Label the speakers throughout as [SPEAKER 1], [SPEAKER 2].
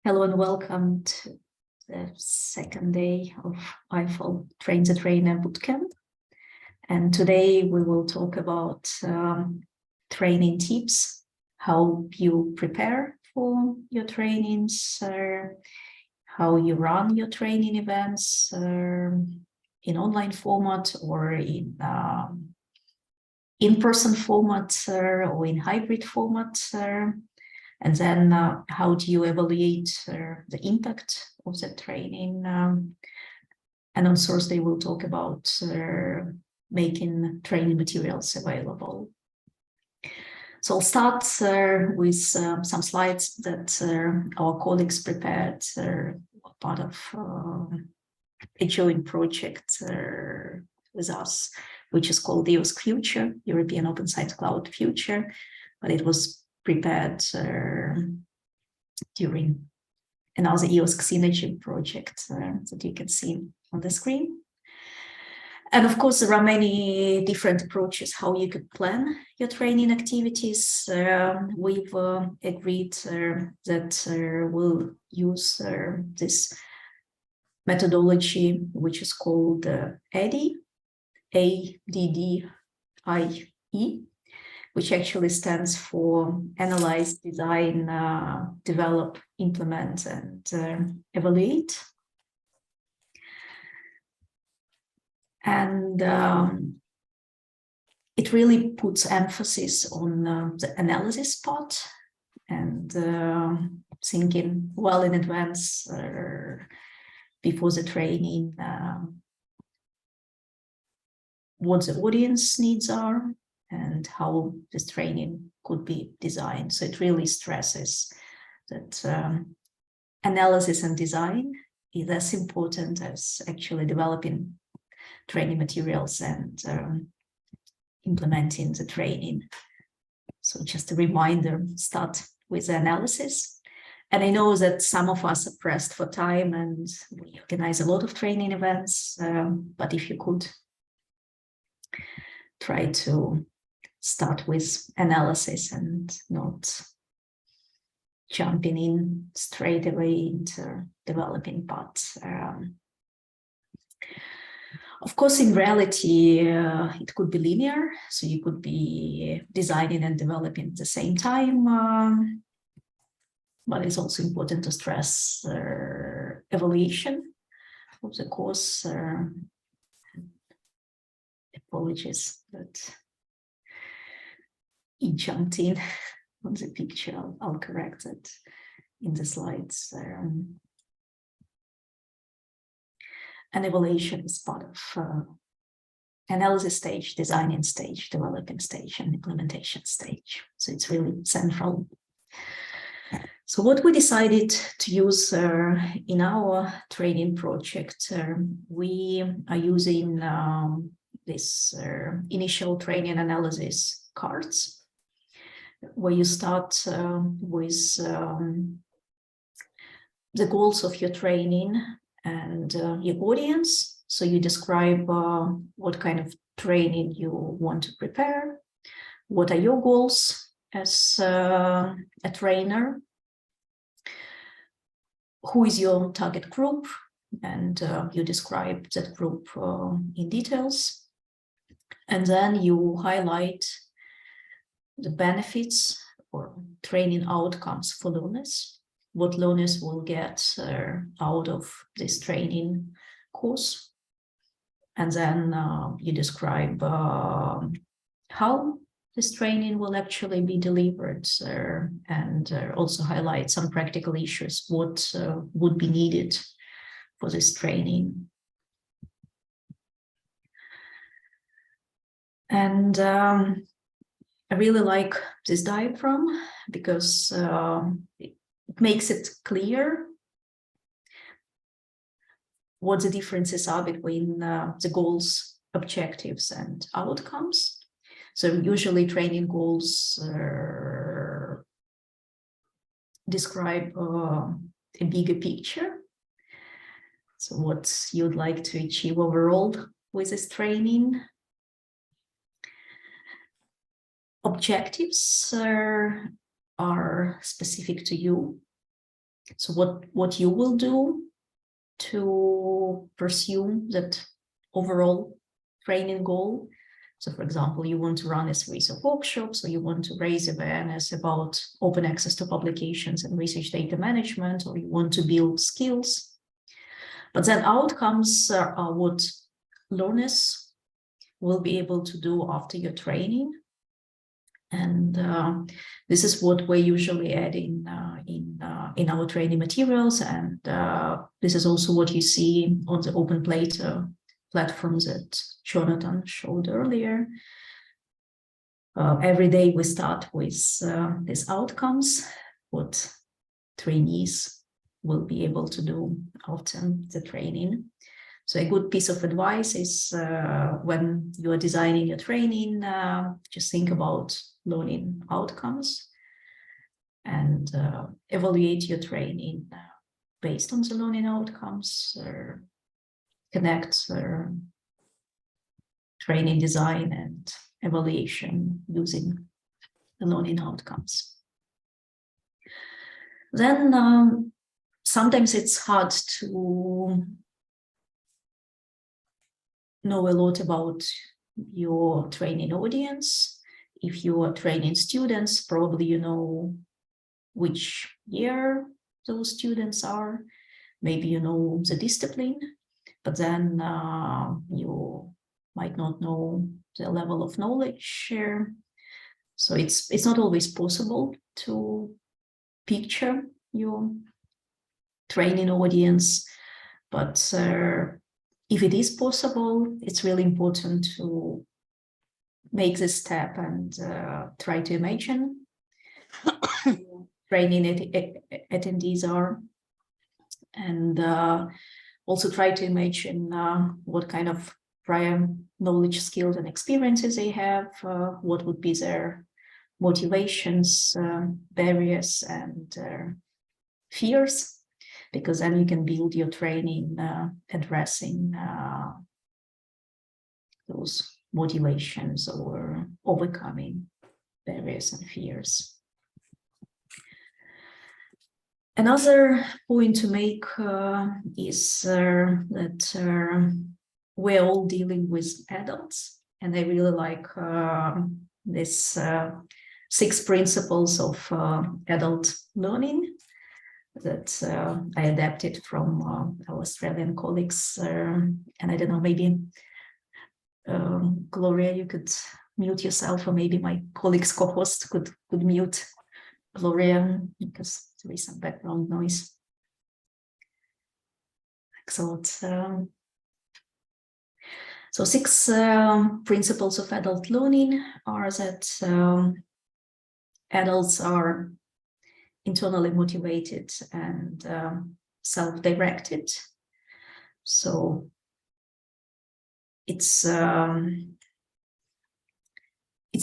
[SPEAKER 1] Hello and welcome to the second day of EIFL Train the Trainer bootcamp. And today we will talk about training tips, how you prepare for your trainings, how you run your training events in online format or in-person format or in hybrid format. And then how do you evaluate the impact of the training? And on Thursday, we'll talk about making training materials available. So I'll start with some slides that our colleagues prepared part of a joint project with us, which is called the EOSC Future, European Open Science Cloud Future, but it was prepared during another EOSC Synergy project that you can see on the screen. And of course, there are many different approaches how you could plan your training activities. We've agreed that we'll use this methodology, which is called ADDIE, ADDIE, which actually stands for Analyze, Design, Develop, Implement, and Evaluate. And it really puts emphasis on the analysis part and thinking well in advance before the training what the audience needs are and how this training could be designed. So it really stresses that analysis and design is as important as actually developing training materials and implementing the training. So just a reminder, start with the analysis. And I know that some of us are pressed for time and we organize a lot of training events, but if you could try to start with analysis and not jumping in straight away into developing parts. Of course, in reality, it could be linear, so you could be designing and developing at the same time, but it's also important to stress evaluation of the course. Apologies that he jumped in on the picture. I'll correct it in the slides. And evaluation is part of analysis stage, designing stage, developing stage, and implementation stage. So it's really central. So what we decided to use in our training project, we are using this initial training analysis cards, where you start with the goals of your training and your audience. So you describe what kind of training you want to prepare, what are your goals as a trainer, who is your target group, and you describe that group in details. And then you highlight the benefits or training outcomes for learners, what learners will get out of this training course. And then you describe how this training will actually be delivered and also highlight some practical issues, what would be needed for this training. And I really like this diagram because it makes it clear what the differences are between the goals, objectives, and outcomes. So usually training goals describe a bigger picture. So what you'd like to achieve overall with this training. Objectives are specific to you. So what you will do to pursue that overall training goal. So for example, you want to run a series of workshops, or you want to raise awareness about open access to publications and research data management, or you want to build skills. But then outcomes are what learners will be able to do after your training. And this is what we usually add in our training materials. And this is also what you see on the OpenPlater platforms that Jonathan showed earlier. Every day we start with these outcomes, what trainees will be able to do after the training. So a good piece of advice is when you are designing your training, just think about learning outcomes and evaluate your training based on the learning outcomes, connect training design and evaluation using the learning outcomes. Then sometimes it's hard to know a lot about your training audience. If you are training students, probably you know which year those students are. Maybe you know the discipline, but then you might not know the level of knowledge. So it's not always possible to picture your training audience, but if it is possible, it's really important to make this step and try to imagine training attendees are, and also try to imagine what kind of prior knowledge, skills, and experiences they have, what would be their motivations, barriers, and fears, because then you can build your training addressing those motivations or overcoming barriers and fears. Another point to make is that we're all dealing with adults, and I really like this 6 principles of adult learning that I adapted from our Australian colleagues. And I don't know, maybe Gloria, you could mute yourself, or maybe my colleagues co-host could mute Gloria, because there is some background noise. Excellent. So 6 principles of adult learning are that adults are internally motivated and self-directed. So it's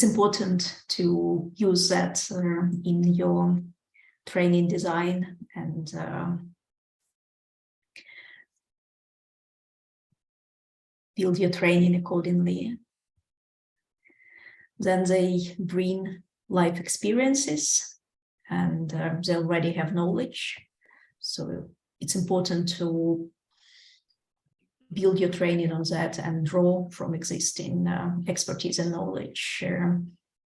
[SPEAKER 1] important to use that in your training design and build your training accordingly. Then they bring life experiences, and they already have knowledge. So it's important to build your training on that and draw from existing expertise and knowledge.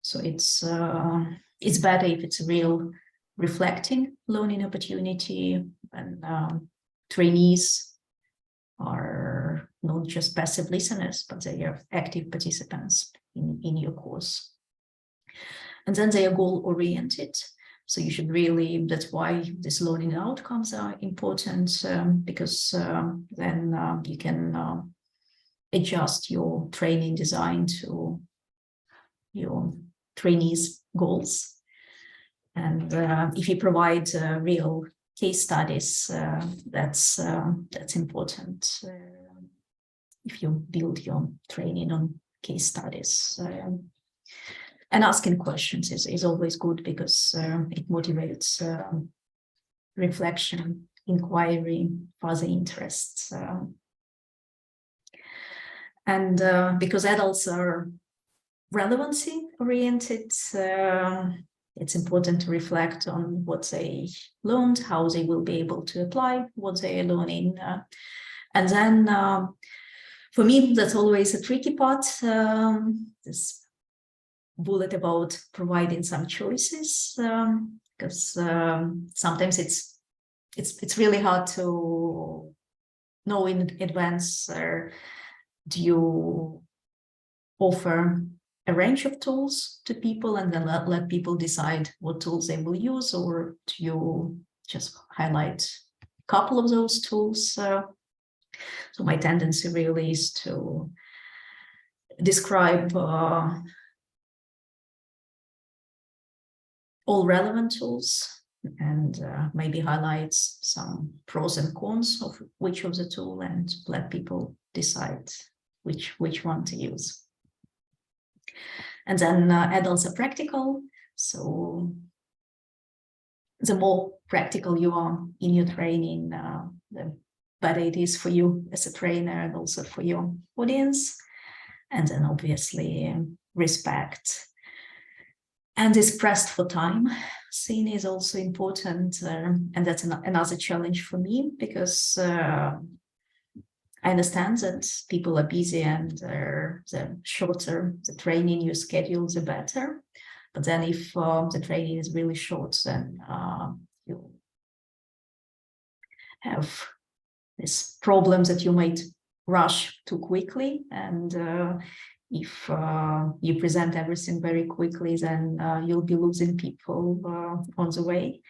[SPEAKER 1] So it's better if it's a real reflecting learning opportunity, and trainees are not just passive listeners, but they are active participants in your course. And then they are goal-oriented. So you should really, that's why these learning outcomes are important, because then you can adjust your training design to your trainees' goals. And if you provide real case studies, that's important. If you build your training on case studies. And asking questions is always good, because it motivates reflection, inquiry, further interests. And because adults are relevancy oriented, it's important to reflect on what they learned, how they will be able to apply what they are learning. And then for me, that's always a tricky part, this bullet about providing some choices, because sometimes it's really hard to know in advance, do you offer a range of tools to people and then let people decide what tools they will use, or do you just highlight a couple of those tools? So my tendency really is to describe all relevant tools and maybe highlights some pros and cons of which of the tool and let people decide which one to use. And then adults are practical. So the more practical you are in your training, the better it is for you as a trainer and also for your audience. And then obviously respect and is pressed for time. Scene is also important, and that's another challenge for me, because I understand that people are busy and the shorter the training you schedule, the better. But then if the training is really short, then you have this problem that you might rush too quickly. And if you present everything very quickly, then you'll be losing people on the way.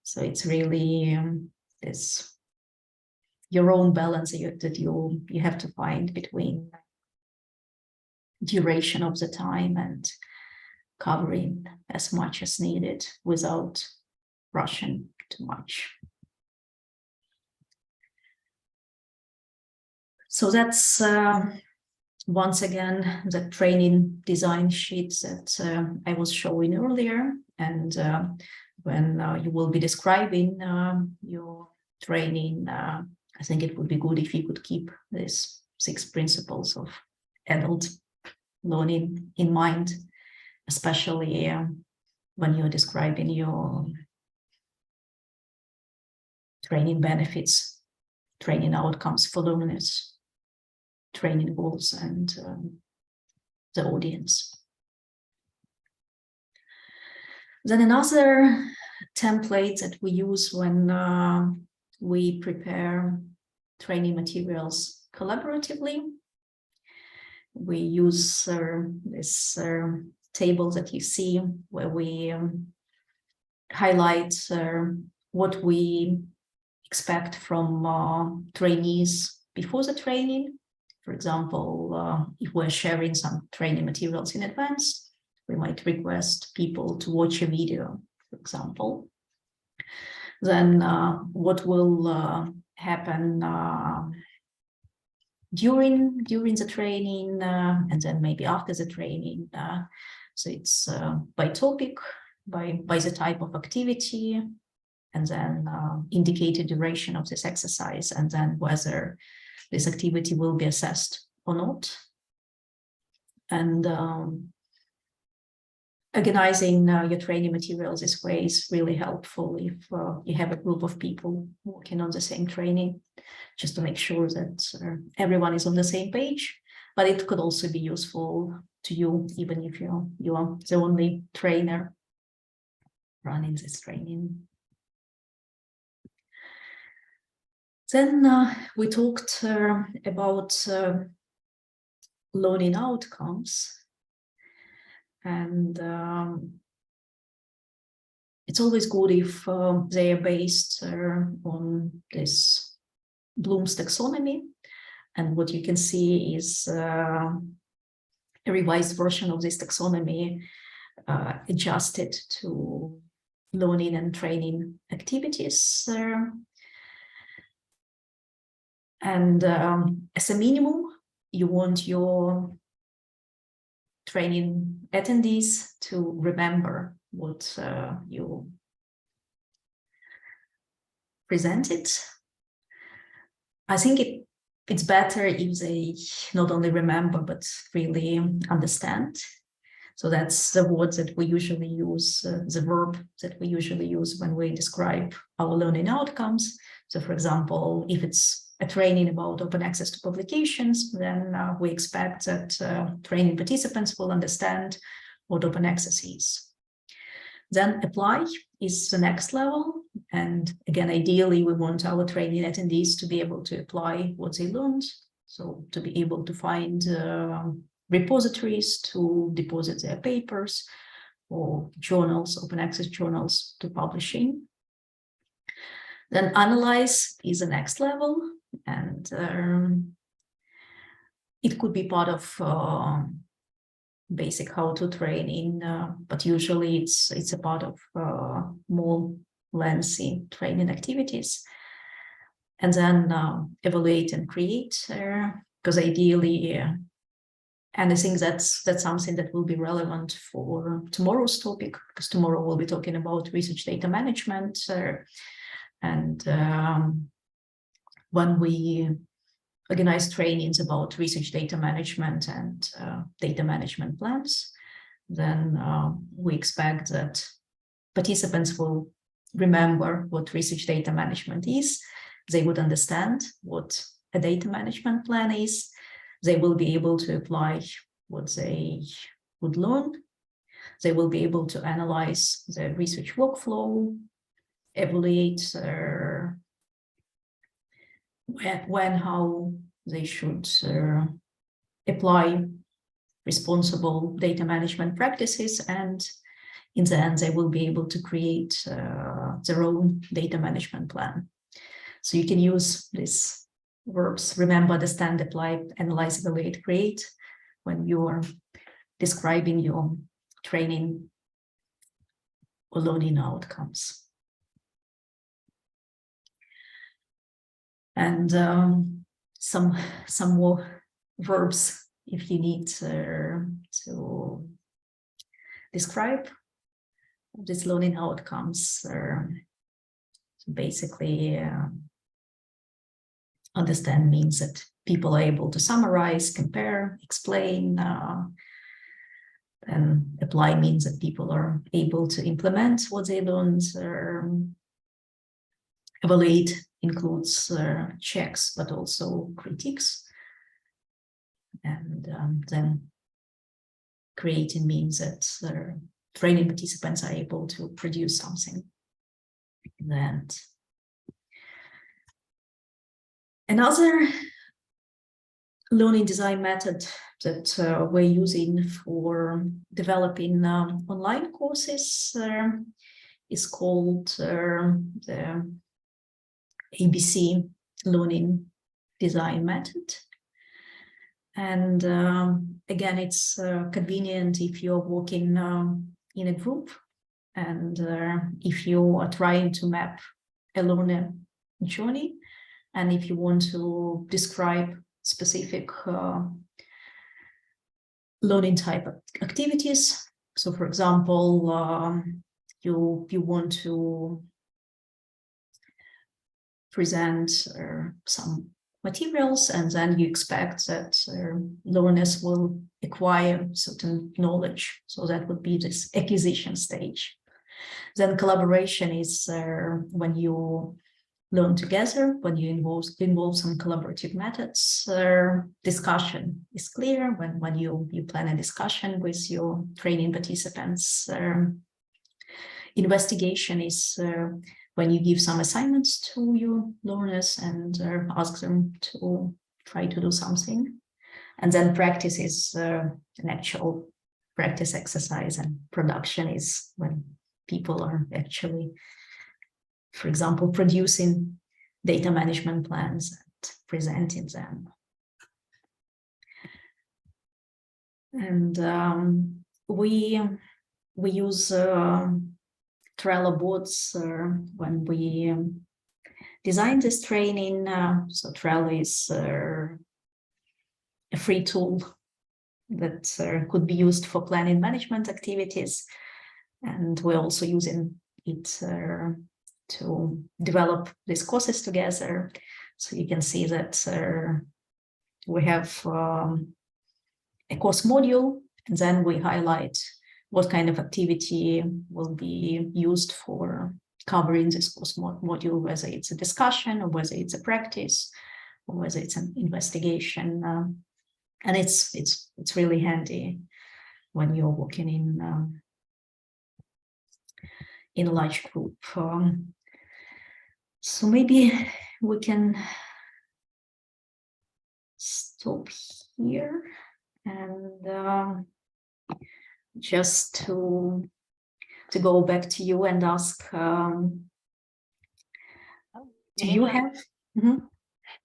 [SPEAKER 1] So it's really this your own balance that you have to find between duration of the time and covering as much as needed without rushing too much. So that's once again the training design sheet that I was showing earlier. And when you will be describing your training, I think it would be good if you could keep these 6 principles of adult learning in mind, especially when you're describing your training benefits, training outcomes for learners, training goals, and the audience. Then another template that we use when we prepare training materials collaboratively, we use this table that you see, where we highlight what we expect from trainees before the training. For example, if we're sharing some training materials in advance, we might request people to watch a video, for example. Then what will happen during the training, and then maybe after the training. So it's by topic, by the type of activity, and then indicated duration of this exercise, and then whether this activity will be assessed or not. And organizing your training materials this way is really helpful if you have a group of people working on the same training, just to make sure that everyone is on the same page. But it could also be useful to you, even if you are the only trainer running this training. Then we talked about learning outcomes. And it's always good if they are based on this Bloom's taxonomy. And what you can see is a revised version of this taxonomy adjusted to learning and training activities. And as a minimum, you want your training attendees to remember what you presented. I think it's better if they not only remember, but really understand. So that's the word that we usually use, the verb that we usually use when we describe our learning outcomes. So for example, if it's a training about open access to publications, then we expect that training participants will understand what open access is. Then apply is the next level. And again, ideally, we want our training attendees to be able to apply what they learned. So to be able to find repositories to deposit their papers, or journals, open access journals to publish in. Then analyze is the next level, and it could be part of basic how-to training, but usually it's a part of more lengthy training activities. And then evaluate and create, because ideally, and I think that's something that will be relevant for tomorrow's topic, because tomorrow we'll be talking about research data management. And when we organize trainings about research data management and data management plans, then we expect that participants will remember what research data management is. They would understand what a data management plan is. They will be able to apply what they would learn. They will be able to analyze the research workflow, evaluate how they should apply responsible data management practices, and in the end, they will be able to create their own data management plan. So you can use these verbs: remember, understand, apply, analyze, evaluate, create, when you're describing your training or learning outcomes. And some more verbs if you need to describe these learning outcomes. So basically, understand means that people are able to summarize, compare, explain. And apply means that people are able to implement what they learned. Evaluate includes checks, but also critiques. And then creating means that training participants are able to produce something. And another learning design method that we're using for developing online courses is called the ABC learning design method. And again, it's convenient if you're working in a group, and if you are trying to map a learner journey, and if you want to describe specific learning type activities. So for example, you want to present some materials, and then you expect that learners will acquire certain knowledge. So that would be this acquisition stage. Then collaboration is when you learn together, when you involve some collaborative methods. Discussion is clear when you plan a discussion with your training participants. Investigation is when you give some assignments to your learners and ask them to try to do something. And then practice is an actual practice exercise, and production is when people are actually, for example, producing data management plans and presenting them. And we use Trello boards when we design this training. So Trello is a free tool that could be used for planning management activities. And we're also using it to develop these courses together. So you can see that we have a course module, and then we highlight what kind of activity will be used for covering this course module, whether it's a discussion or whether it's a practice or whether it's an investigation. And it's really handy when you're working in a large group. So maybe we can stop here and just to go back to you and ask, do you have?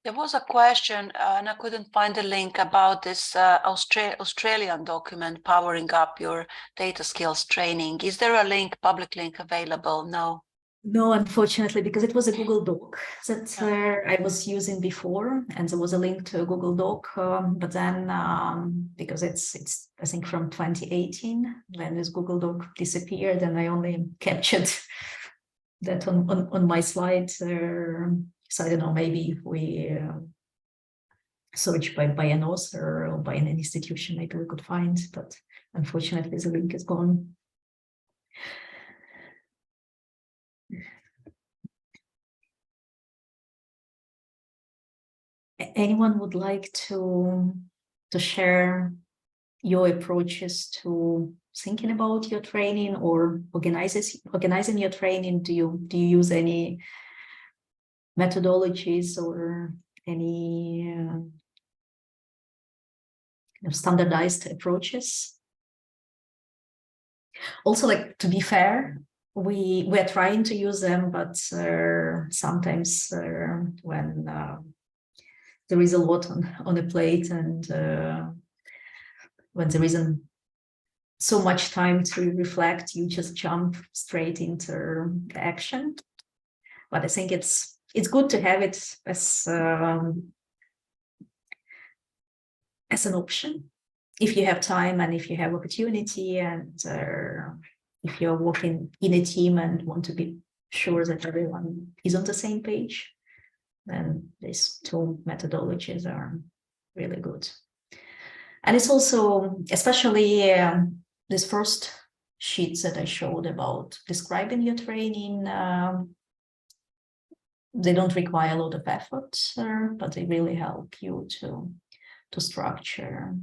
[SPEAKER 2] There was a question, and I couldn't find the link about this Australian document, Powering Up Your Data Skills Training. Is there a link, public link available? No.
[SPEAKER 1] No, unfortunately, because it was a Google Doc that I was using before, and there was a link to a Google Doc, but then because it's I think from 2018 when this Google Doc disappeared, and I only captured that on my slide. So I don't know, maybe if we search by an author or by an institution, maybe we could find, but unfortunately the link is gone. Anyone would like to share your approaches to thinking about your training or organizing your training? Do you use any methodologies or any standardized approaches? Also, like, to be fair, we're trying to use them, but sometimes when there is a lot on a plate, and when there isn't so much time to reflect, you just jump straight into action. But I think it's good to have it as an option if you have time and if you have opportunity, and if you're working in a team and want to be sure that everyone is on the same page, then these two methodologies are really good. And it's also, especially this first sheets that I showed about describing your training, they don't require a lot of effort, but they really help you to structure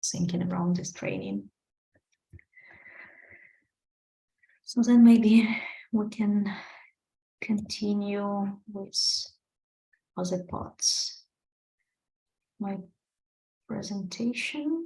[SPEAKER 1] thinking around this training. So then maybe we can continue with other parts of my presentation.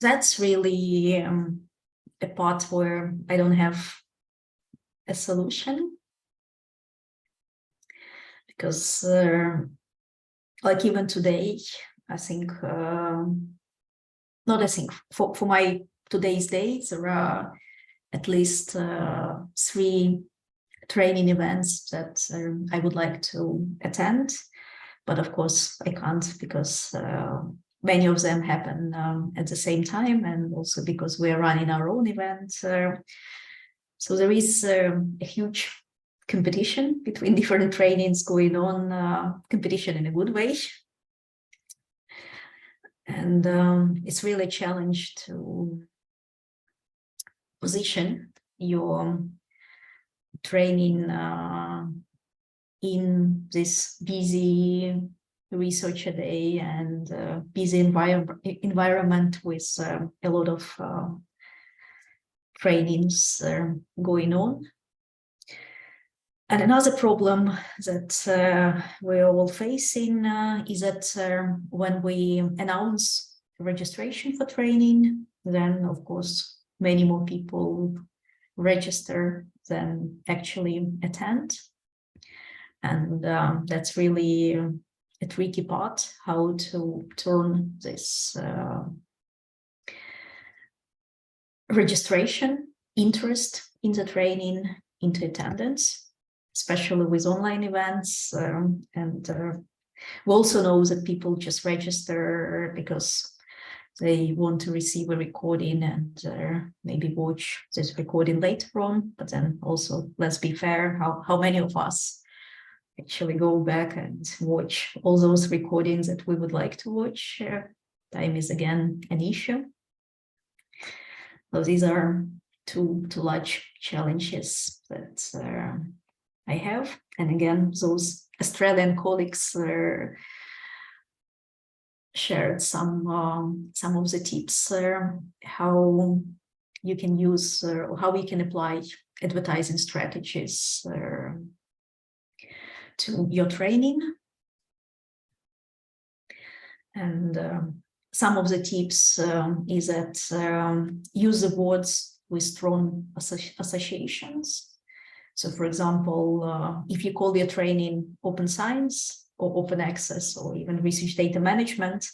[SPEAKER 1] That's really a part where I don't have a solution, because like even today, I think, for my today's days, there are at least 3 training events that I would like to attend, but of course I can't, because many of them happen at the same time, and also because we're running our own events. So there is a huge competition between different trainings going on, competition in a good way. And it's really a challenge to position your training in this busy researcher day and busy environment with a lot of trainings going on. And another problem that we're all facing is that when we announce registration for training, then of course many more people register than actually attend. And that's really a tricky part, how to turn this registration, interest in the training into attendance, especially with online events and We also know that people just register because they want to receive a recording and maybe watch this recording later on. But then also, let's be fair, how many of us actually go back and watch all those recordings that we would like to watch? Time is again an issue. So these are two large challenges that I have. And again, those Australian colleagues shared some of the tips how you can use or how we can apply advertising strategies to your training. And some of the tips is that use the words with strong associations. So for example, if you call your training open science or open access or even research data management,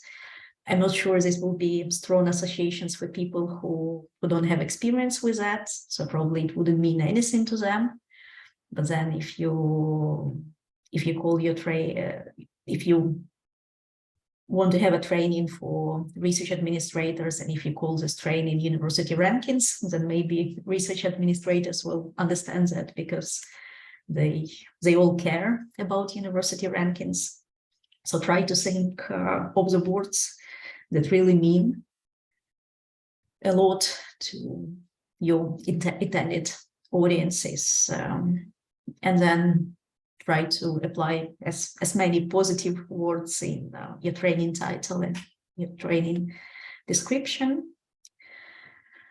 [SPEAKER 1] I'm not sure this will be strong associations for people who don't have experience with that. So probably it wouldn't mean anything to them. But then if you call your if you want to have a training for research administrators, and if you call this training university rankings, then maybe research administrators will understand that because they all care about university rankings. So try to think of the words that really mean a lot to your intended audiences, and then try to apply as many positive words in your training title and your training description.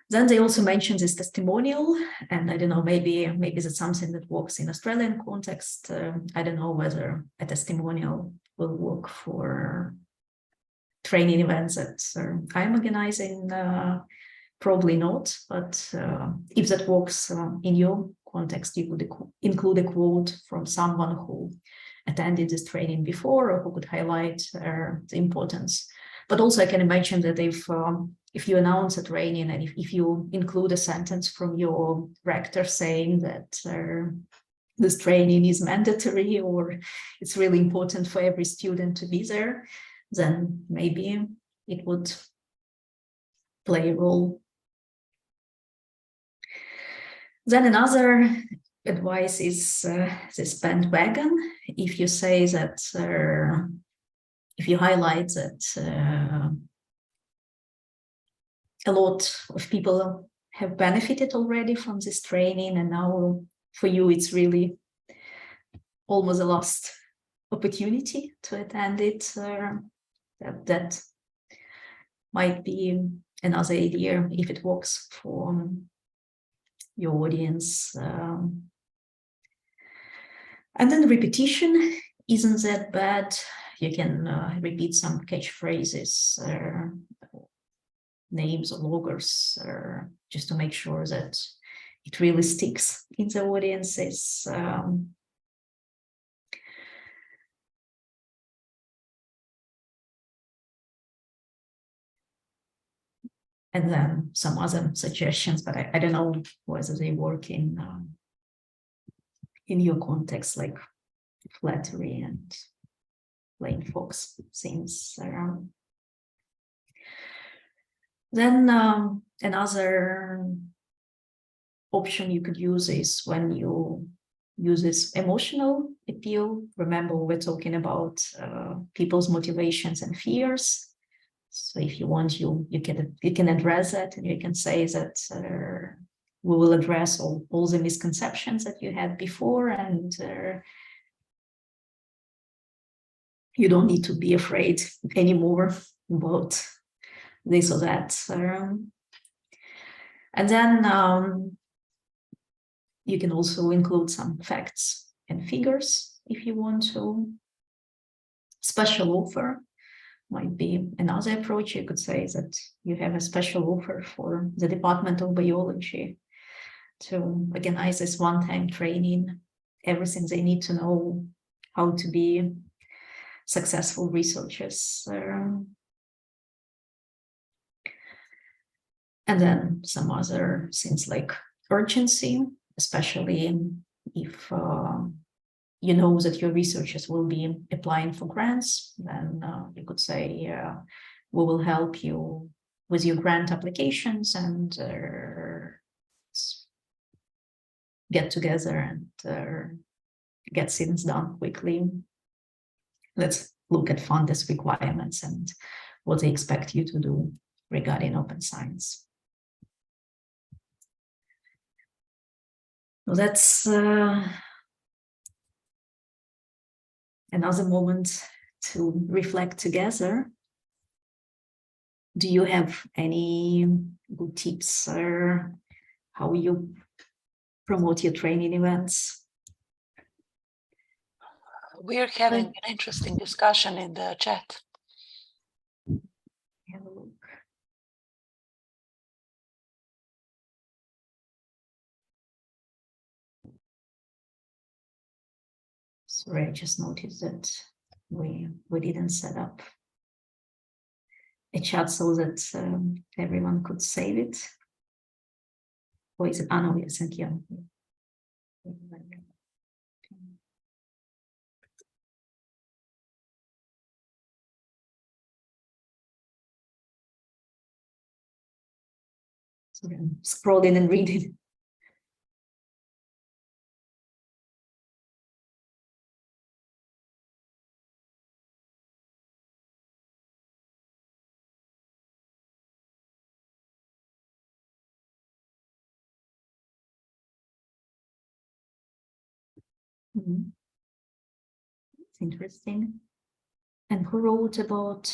[SPEAKER 1] Then they also mentioned this testimonial, and I don't know, maybe that's something that works in Australian context. I don't know whether a testimonial will work for training events that I'm organizing. Probably not, but if that works in your context, you would include a quote from someone who attended this training before or who could highlight the importance. But also I can imagine that if you announce a training and if you include a sentence from your rector saying that this training is mandatory or it's really important for every student to be there, then maybe it would play a role. Then another advice is this bandwagon. If you say that, if you highlight that a lot of people have benefited already from this training, and now for you it's really almost a lost opportunity to attend it, that might be another idea if it works for your audience. And then repetition isn't that bad. You can repeat some catchphrases, names or logos, just to make sure that it really sticks in the audiences. And then some other suggestions, but I don't know whether they work in your context, like flattery and plain fox things. Then another option you could use is when you use this emotional appeal. Remember, we're talking about people's motivations and fears. So if you want, you can address that, and you can say that we will address all the misconceptions that you had before, and you don't need to be afraid anymore about this or that. And then you can also include some facts and figures if you want to. Special offer might be another approach. You could say that you have a special offer for the Department of Biology to organize this one-time training, everything they need to know how to be successful researchers. And then some other things like urgency, especially if you know that your researchers will be applying for grants, then you could say, we will help you with your grant applications and get together and get things done quickly. Let's look at funders' requirements and what they expect you to do regarding open science. So that's another moment to reflect together. Do you have any good tips or how you promote your training events?
[SPEAKER 2] We're having an interesting discussion in the chat.
[SPEAKER 1] Have a look. Sorry, I just noticed that we didn't set up a chat so that everyone could save it. Or is it? Oh, no, yes, thank you. Sorry, I'm scrolling and reading. It's interesting. And who wrote about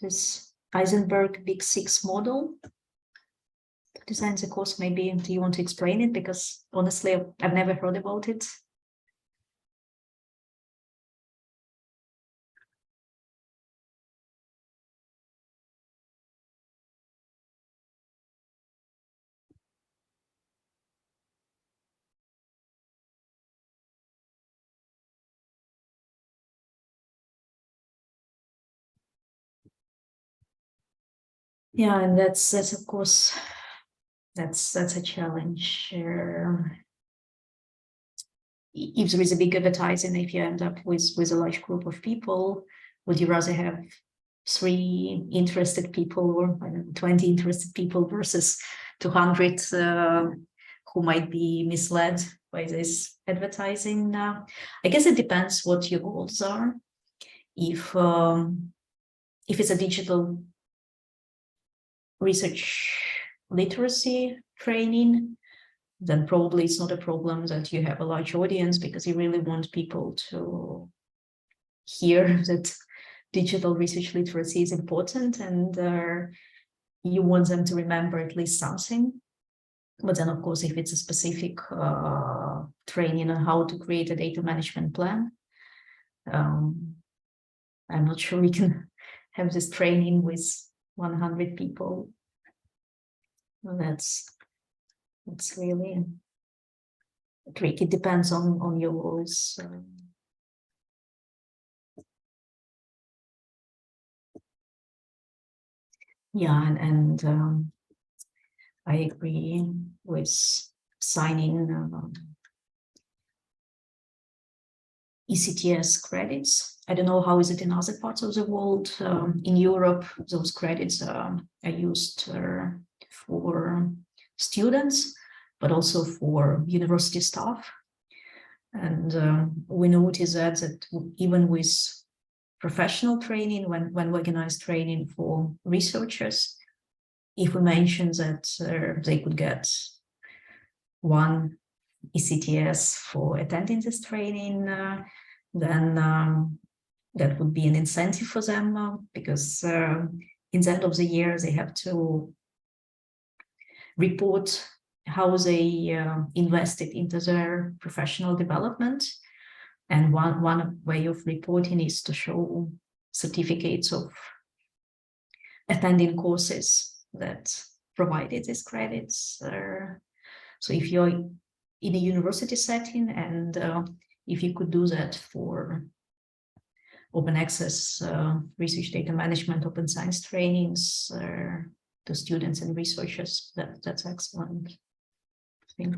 [SPEAKER 1] this Heisenberg Big Six model? Designs the course, maybe. Do you want to explain it? Because honestly, I've never heard about it. Yeah, and that's of course, that's a challenge. If there is a big advertising, if you end up with a large group of people, would you rather have 3 interested people or I don't know, 20 interested people versus 200 who might be misled by this advertising? I guess it depends what your goals are. If it's a digital research literacy training, then probably it's not a problem that you have a large audience, because you really want people to hear that digital research literacy is important, and you want them to remember at least something. But then, of course, if it's a specific training on how to create a data management plan, I'm not sure we can have this training with 100 people. Well, that's really tricky. It depends on your goals. Yeah, and I agree with signing ECTS credits. I don't know how is it in other parts of the world. In Europe, those credits are used for students, but also for university staff. And we notice that even with professional training, when we organize training for researchers, if we mention that they could get 1 ECTS for attending this training, then that would be an incentive for them, because in the end of the year, they have to report how they invested into their professional development. And one way of reporting is to show certificates of attending courses that provided these credits. So if you're in a university setting, and if you could do that for open access research data management, open science trainings to students and researchers, that's excellent. I think.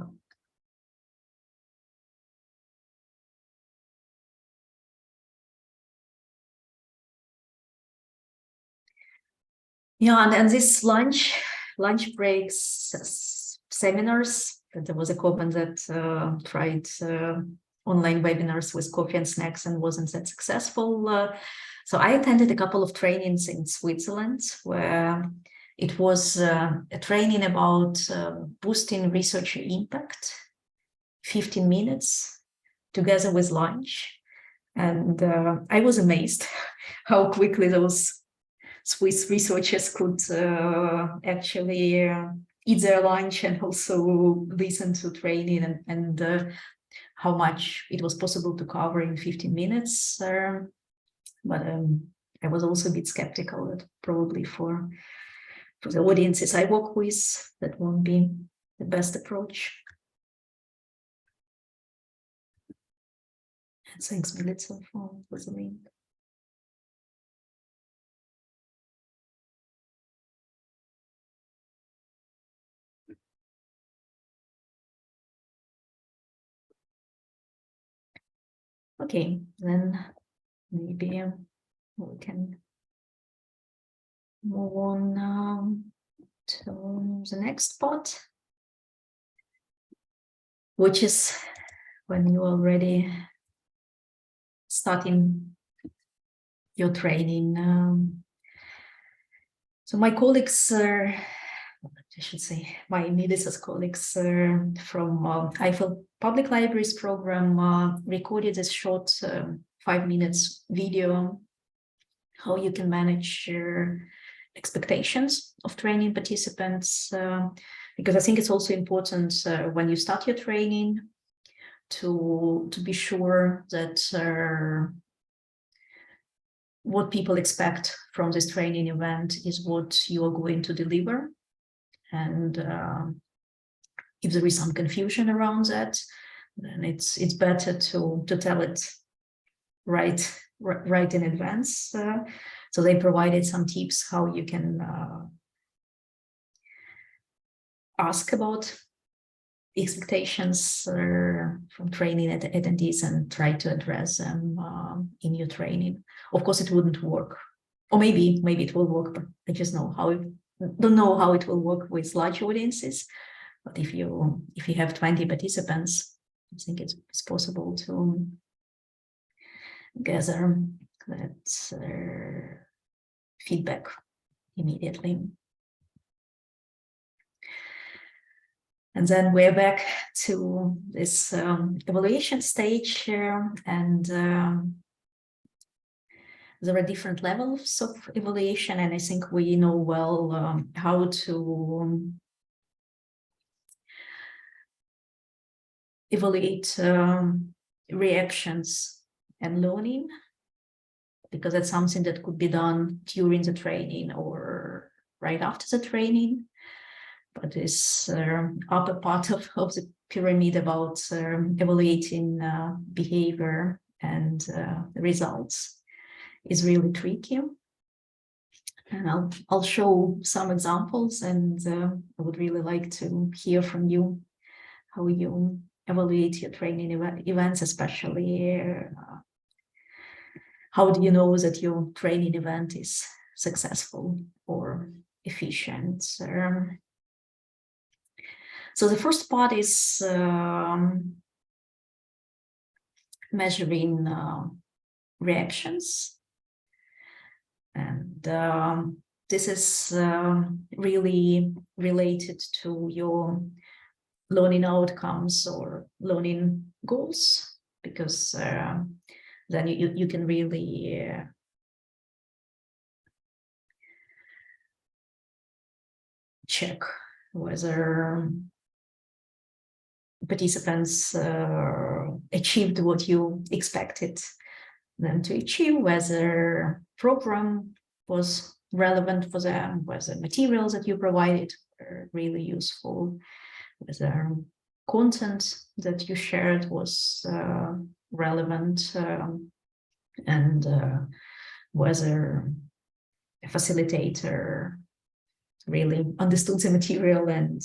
[SPEAKER 1] Yeah, and this lunch breaks, seminars. There was a comment that tried online webinars with coffee and snacks and wasn't that successful. So I attended a couple of trainings in Switzerland where it was a training about boosting researcher impact, 15 minutes together with lunch. And I was amazed how quickly those Swiss researchers could actually eat their lunch and also listen to training, and how much it was possible to cover in 15 minutes. But I was also a bit skeptical that probably for the audiences I work with, that won't be the best approach. And thanks, Milica, for the link. Okay, then maybe we can move on to the next part, which is when you already starting your training. So my colleagues, I should say, my Milica's colleagues from EIFL Public Libraries program recorded a short 5 minutes video how you can manage your expectations of training participants, because I think it's also important when you start your training to be sure that what people expect from this training event is what you are going to deliver. And if there is some confusion around that, then it's better to tell it right in advance. So they provided some tips how you can ask about expectations from training attendees and try to address them in your training. Of course, it wouldn't work, or maybe it will work, but I just don't know how it will work with large audiences. But if you have 20 participants, I think it's possible to gather that feedback immediately. And then we're back to this evaluation stage here, and there are different levels of evaluation, and I think we know well how to evaluate reactions and learning, because that's something that could be done during the training or right after the training. But this upper part of the pyramid about evaluating behavior and results is really tricky. And I'll show some examples, and I would really like to hear from you how you evaluate your training events, especially how do you know that your training event is successful or efficient? So the first part is measuring reactions. And this is really related to your learning outcomes or learning goals, because then you can really check whether participants achieved what you expected them to achieve, whether program was relevant for them, whether materials that you provided were really useful, whether content that you shared was relevant, and whether a facilitator really understood the material and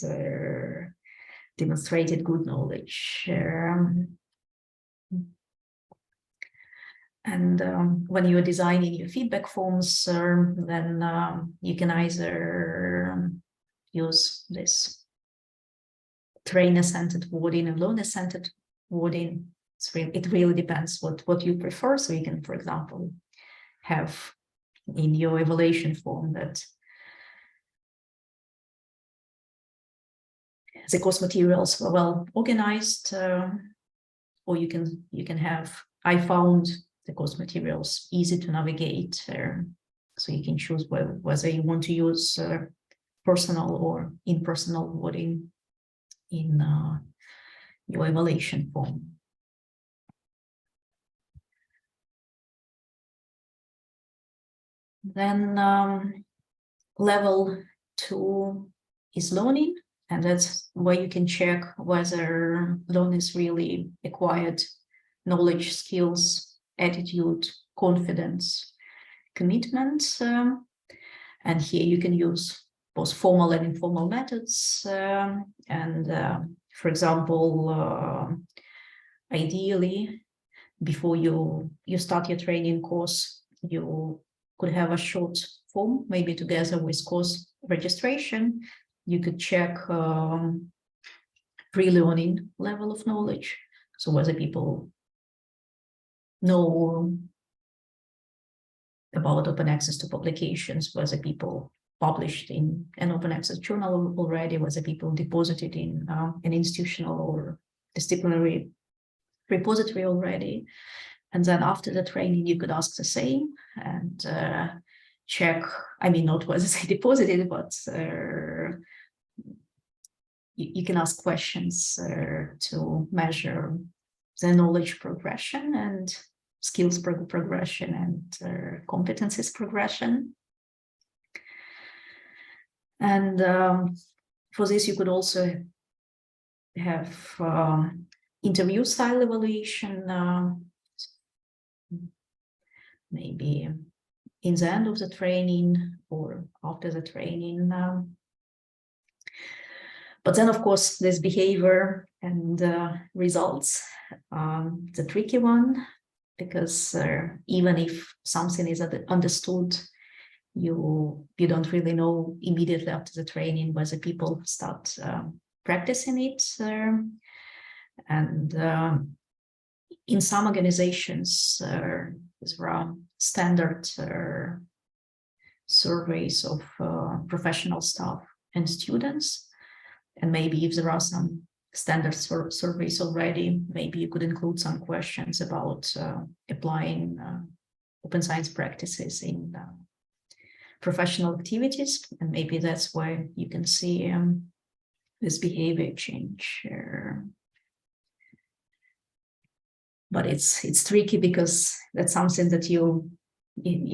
[SPEAKER 1] demonstrated good knowledge. And when you are designing your feedback forms, then you can either use this trainer-centered wording and learner-centered wording. It really depends what you prefer. So you can, for example, have in your evaluation form that the course materials were well organized, or you can have, I found the course materials easy to navigate. So you can choose whether you want to use personal or impersonal wording in your evaluation form. Then level 2 is learning, and that's where you can check whether learners really acquired knowledge, skills, attitude, confidence, commitment. And here you can use both formal and informal methods. For example, ideally, before you start your training course, you could have a short form, maybe together with course registration. You could check pre-learning level of knowledge. So whether people know about open access to publications, whether people published in an open access journal already, whether people deposited in an institutional or disciplinary repository already. And then after the training, you could ask the same and check, I mean, not whether they deposited, but you can ask questions to measure the knowledge progression and skills progression and competencies progression. And for this, you could also have interview style evaluation, maybe in the end of the training or after the training. But then, of course, there's behavior and results, the tricky one, because even if something is understood, you don't really know immediately after the training whether people start practicing it. And in some organizations, there are standard surveys of professional staff and students. And maybe if there are some standard surveys already, maybe you could include some questions about applying open science practices in professional activities. And maybe that's why you can see this behavior change. But it's tricky because that's something that you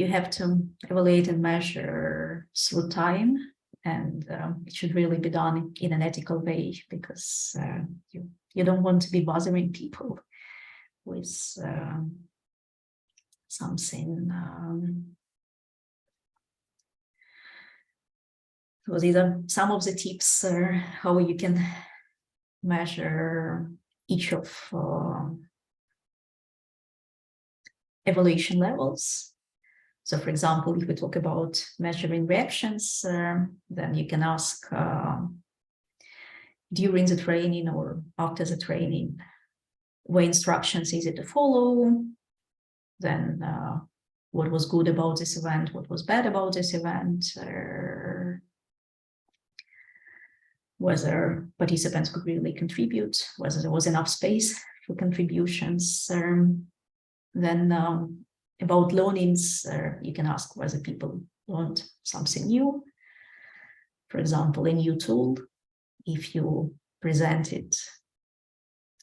[SPEAKER 1] have to evaluate and measure through time. And it should really be done in an ethical way, because you don't want to be bothering people with something. So these are some of the tips how you can measure each of evaluation levels. So, for example, if we talk about measuring reactions, then you can ask during the training or after the training, were instructions easy to follow? Then what was good about this event? What was bad about this event? Whether participants could really contribute, whether there was enough space for contributions. Then about learnings, you can ask whether people learned something new. For example, a new tool, if you presented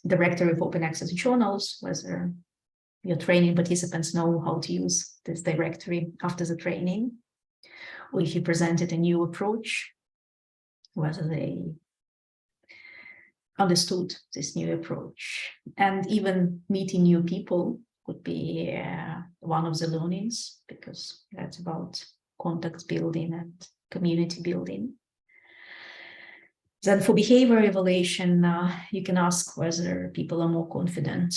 [SPEAKER 1] directory of open access journals, whether your training participants know how to use this directory after the training, or if you presented a new approach, whether they understood this new approach. And even meeting new people could be one of the learnings, because that's about contact building and community building. Then for behavior evaluation, you can ask whether people are more confident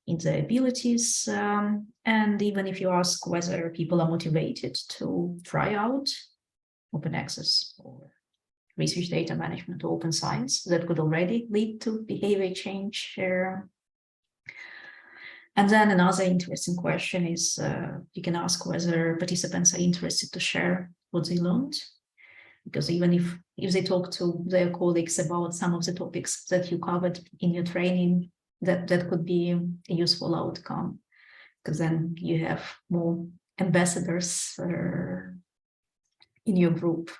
[SPEAKER 1] in their abilities. And even if you ask whether people are motivated to try out open access or research data management or open science, that could already lead to behavior change. And then another interesting question is, you can ask whether participants are interested to share what they learned. Because even if they talk to their colleagues about some of the topics that you covered in your training, that could be a useful outcome, because then you have more ambassadors in your group.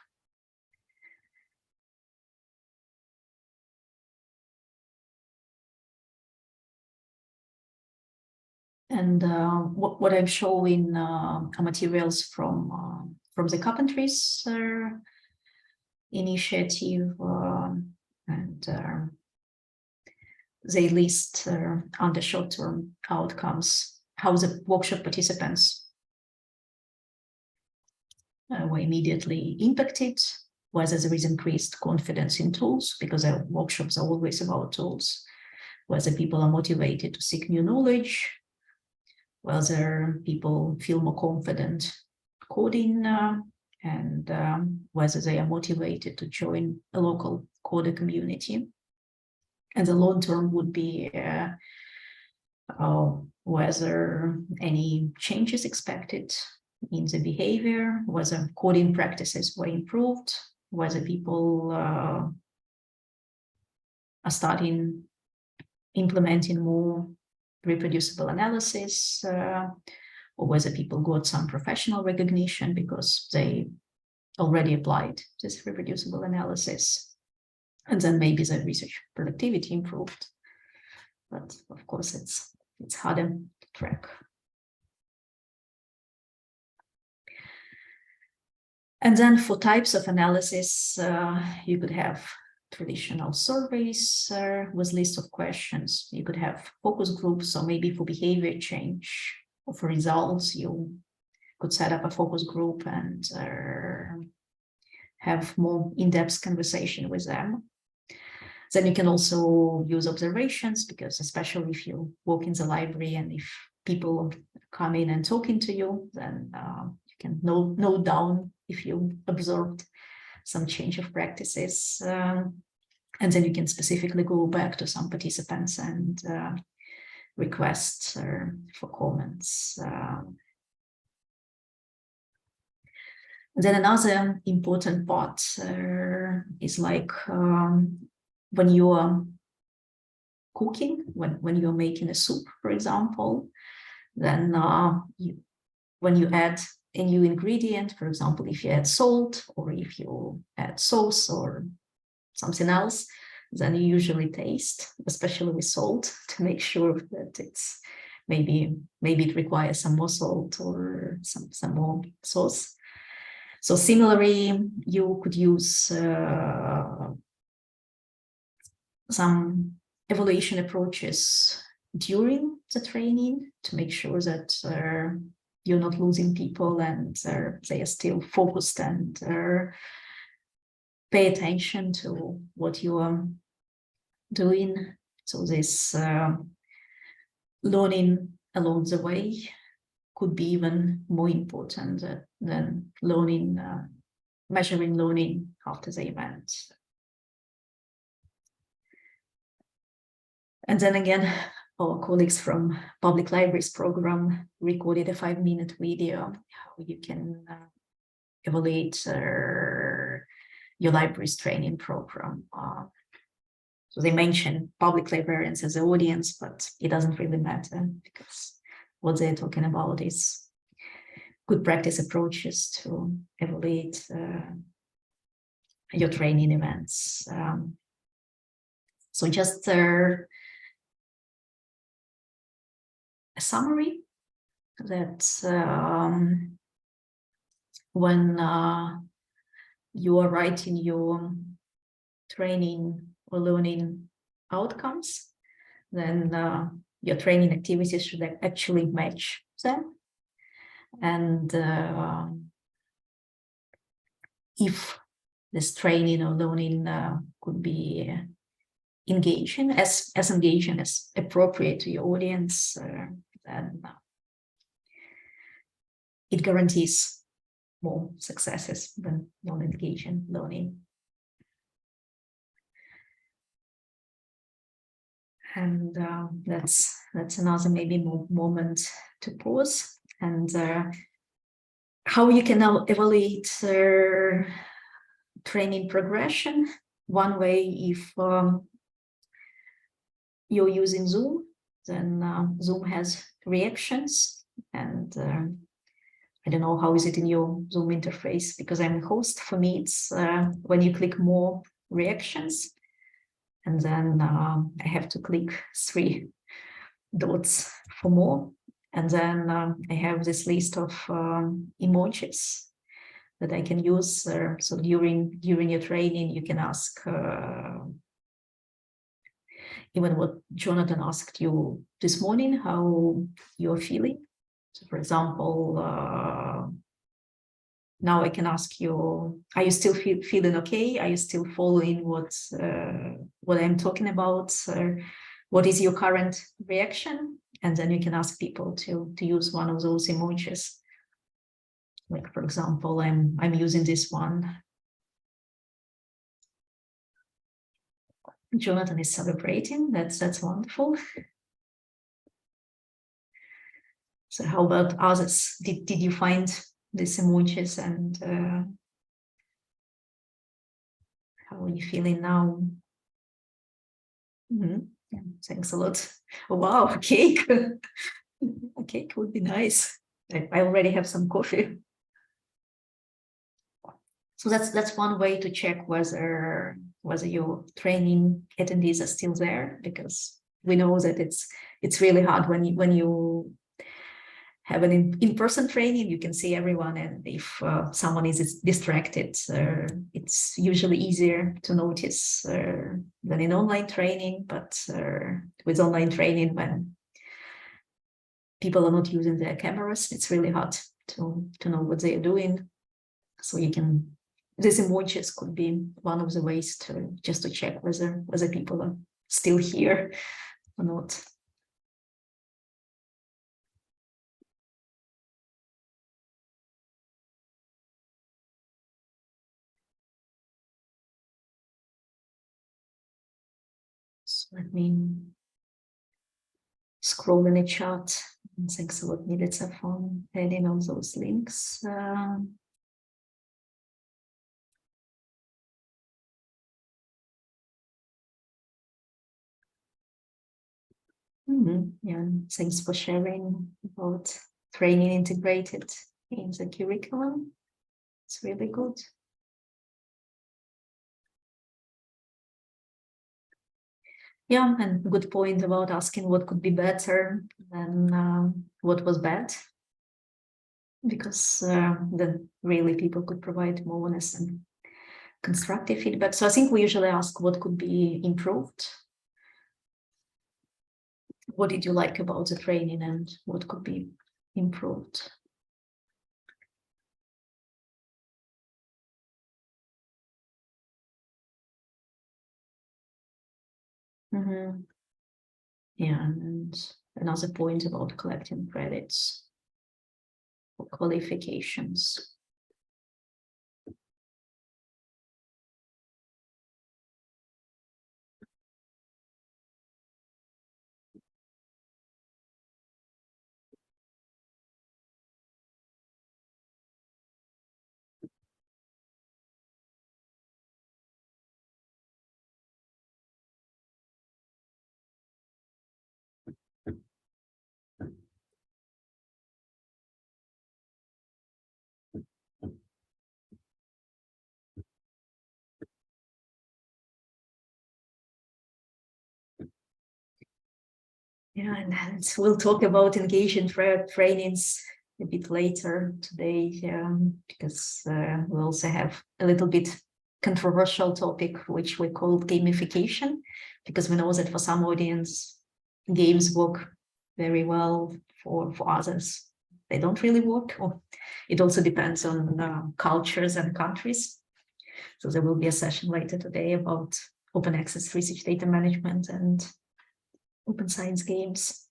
[SPEAKER 1] And what I'm showing are materials from the Carpentries initiative, and they list under short-term outcomes how the workshop participants were immediately impacted, whether there is increased confidence in tools, because our workshops are always about tools, whether people are motivated to seek new knowledge, whether people feel more confident coding, and whether they are motivated to join a local coder community. And the long term would be whether any changes expected in the behavior, whether coding practices were improved, whether people are starting implementing more reproducible analysis, or whether people got some professional recognition because they already applied this reproducible analysis. And then maybe the research productivity improved. But of course, it's harder to track. And then for types of analysis, you could have traditional surveys with lists of questions. You could have focus groups, or maybe for behavior change or for results, you could set up a focus group and have more in-depth conversation with them. Then you can also use observations, because especially if you walk in the library and if people come in and talking to you, then you can note down if you observed some change of practices. And then you can specifically go back to some participants and request for comments. And then another important part is like when you are cooking, when you're making a soup, for example, then when you add a new ingredient, for example, if you add salt or if you add sauce or something else, then you usually taste, especially with salt, to make sure that it's maybe it requires some more salt or some more sauce. So similarly, you could use some evaluation approaches during the training to make sure that you're not losing people and they are still focused and pay attention to what you are doing. So this learning along the way could be even more important than learning, measuring learning after the event. And then again, our colleagues from Public Libraries program recorded a 5-minute video how you can evaluate your library's training program. So they mention public librarians as the audience, but it doesn't really matter, because what they're talking about is good practice approaches to evaluate your training events. So just a summary that when you are writing your training or learning outcomes, then your training activities should actually match them. And if this training or learning could be engaging, as engaging as appropriate to your audience, then it guarantees more successes than non-engaging learning. And that's another maybe moment to pause. And how you can now evaluate training progression. One way, if you're using Zoom, then Zoom has reactions, and I don't know how is it in your Zoom interface, because I'm a host. For me, it's when you click more reactions, and then I have to click 3 dots for more, and then I have this list of emojis that I can use. So during your training, you can ask even what Jonathan asked you this morning, how you're feeling. So for example, now I can ask you, are you still feeling okay? Are you still following what I'm talking about? What is your current reaction? And then you can ask people to use one of those emojis. Like, for example, I'm using this one. Jonathan is celebrating. That's wonderful. So how about others? Did you find these emojis, and how are you feeling now? Yeah, thanks a lot. Oh, wow, a cake. A cake would be nice. I already have some coffee. So that's one way to check whether your training attendees are still there, because we know that it's really hard when you have an in-person training. You can see everyone, and if someone is distracted, it's usually easier to notice than in online training. But with online training, when people are not using their cameras, it's really hard to know what they are doing. So these emojis could be one of the ways to check whether people are still here or not. So let me scroll in the chat. Thanks a lot, Milica, for adding all those links. Yeah, thanks for sharing about training integrated in the curriculum. It's really good. Yeah, and good point about asking what could be better than what was bad, because then really people could provide more honest and constructive feedback. So I think we usually ask what could be improved. What did you like about the training, and what could be improved? Yeah, and another point about collecting credits for qualifications. Yeah, and we'll talk about engaging trainings a bit later today, because we also have a little bit controversial topic, which we call gamification, because we know that for some audience, games work very well. For others, they don't really work. Or it also depends on cultures and countries. So there will be a session later today about open access research data management and open science games.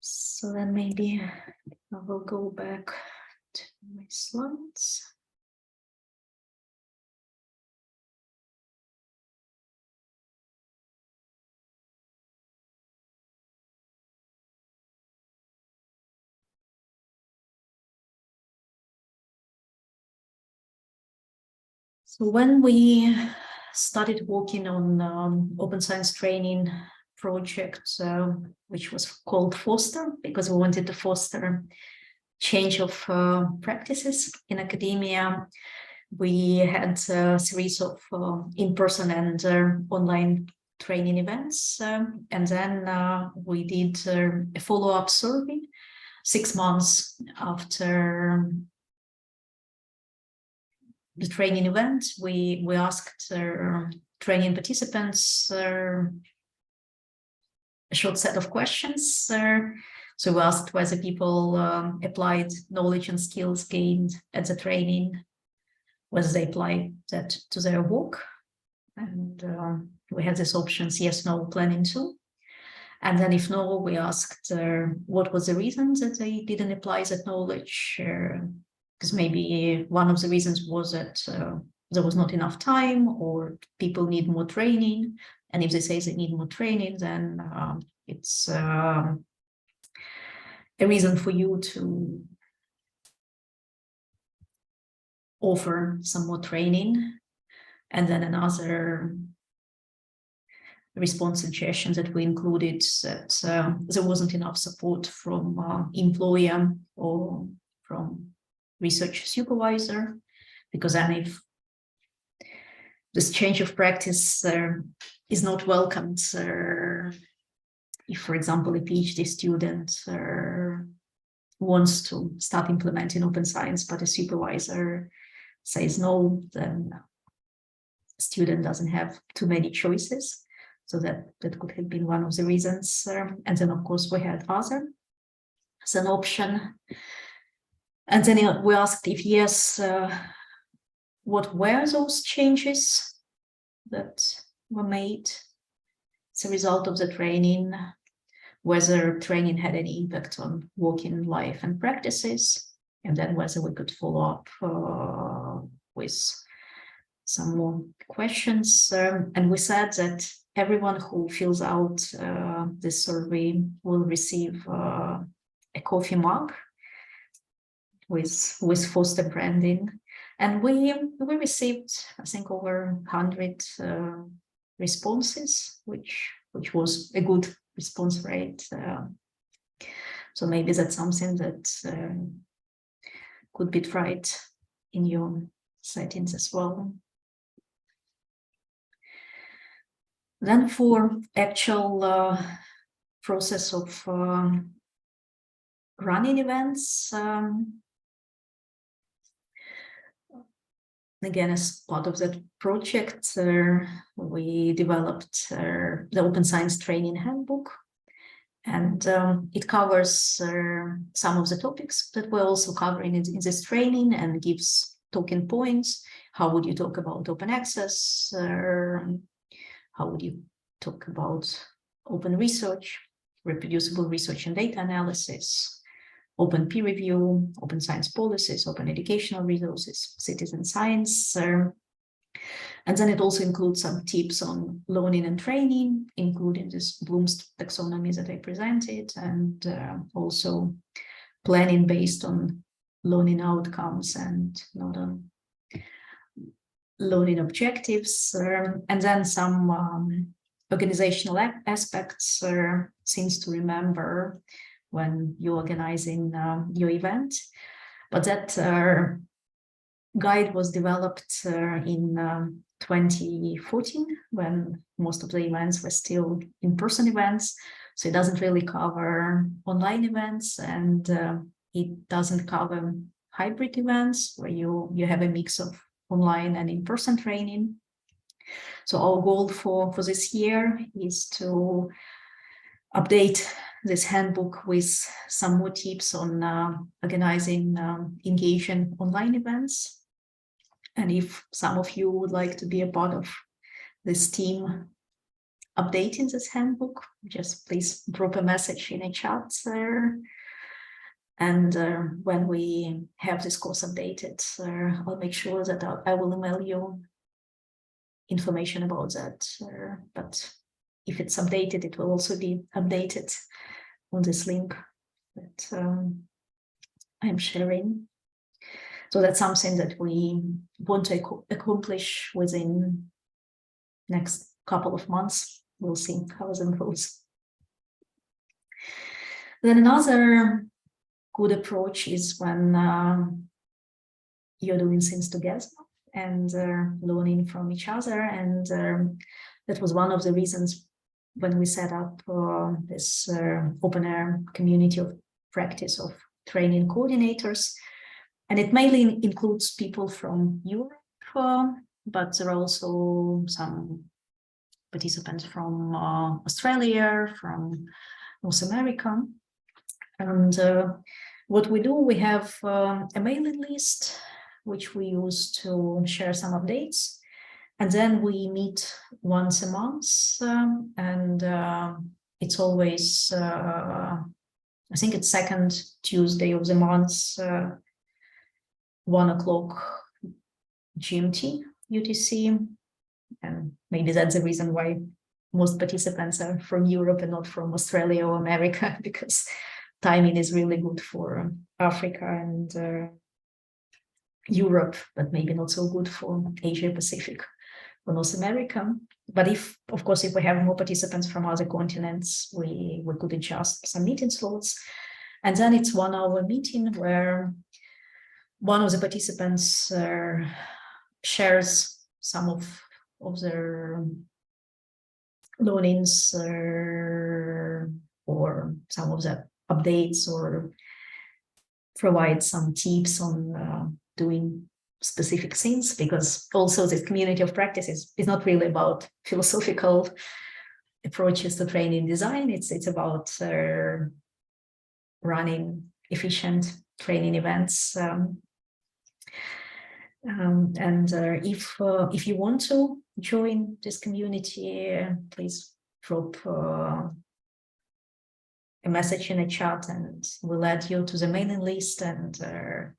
[SPEAKER 1] So then maybe I will go back to my slides. So when we started working on open science training project, which was called Foster, because we wanted to foster change of practices in academia, we had a series of in-person and online training events. And then we did a follow-up survey 6 months after the training event. We asked training participants a short set of questions. So we asked whether people applied knowledge and skills gained at the training, whether they applied that to their work. And we had these options, yes, no, planning to. And then if no, we asked what was the reason that they didn't apply that knowledge, because maybe one of the reasons was that there was not enough time, or people need more training. And if they say they need more training, then it's a reason for you to offer some more training. And then another response suggestion that we included, that there wasn't enough support from employer or from research supervisor, because then if this change of practice is not welcomed, if, for example, a PhD student wants to start implementing open science, but a supervisor says no, then the student doesn't have too many choices. So that could have been one of the reasons. And then, of course, we had other as an option. And then we asked if yes, what were those changes that were made as a result of the training, whether training had any impact on working life and practices, and then whether we could follow up with some more questions. And we said that everyone who fills out this survey will receive a coffee mug with Foster branding. And we received, I think, over 100 responses, which was a good response rate. So maybe that's something that could be tried in your settings as well. Then for actual process of running events, again, as part of that project, we developed the Open Science Training Handbook, and it covers some of the topics that we're also covering in this training, and gives talking points. How would you talk about open access? How would you talk about open research, reproducible research and data analysis, open peer review, open science policies, open educational resources, citizen science. And then it also includes some tips on learning and training, including this Bloom's taxonomy that I presented, and also planning based on learning outcomes and not on learning objectives, and then some organizational aspects, things to remember when you're organizing your event. But that guide was developed in 2014, when most of the events were still in-person events. So it doesn't really cover online events, and it doesn't cover hybrid events where you have a mix of online and in-person training. So our goal for this year is to update this handbook with some more tips on organizing engaging online events, And if some of you would like to be a part of this team updating this handbook, just please drop a message in a chat there. And when we have this course updated, I'll make sure that I will email you information about that. But if it's updated, it will also be updated on this link that I'm sharing. So that's something that we want to accomplish within next couple of months. We'll see how it goes. Then another good approach is when you're doing things together and learning from each other. And that was one of the reasons when we set up this OpenAIRE community of practice of training coordinators. And it mainly includes people from Europe, but there are also some participants from Australia, from North America. And what we do, we have a mailing list, which we use to share some updates. And then we meet once a month, and it's always, I think it's second Tuesday of the month, 1 o'clock GMT, UTC. And maybe that's the reason why most participants are from Europe and not from Australia or America, because timing is really good for Africa and Europe, but maybe not so good for Asia Pacific or North America. But if, of course, if we have more participants from other continents, we could adjust some meeting slots. And then it's 1 hour meeting where one of the participants shares some of their learnings or some of the updates, or provide some tips on doing specific things, because also this community of practice is not really about philosophical approaches to training design. It's about running efficient training events. If you want to join this community, please drop a message in a chat and we'll add you to the mailing list. And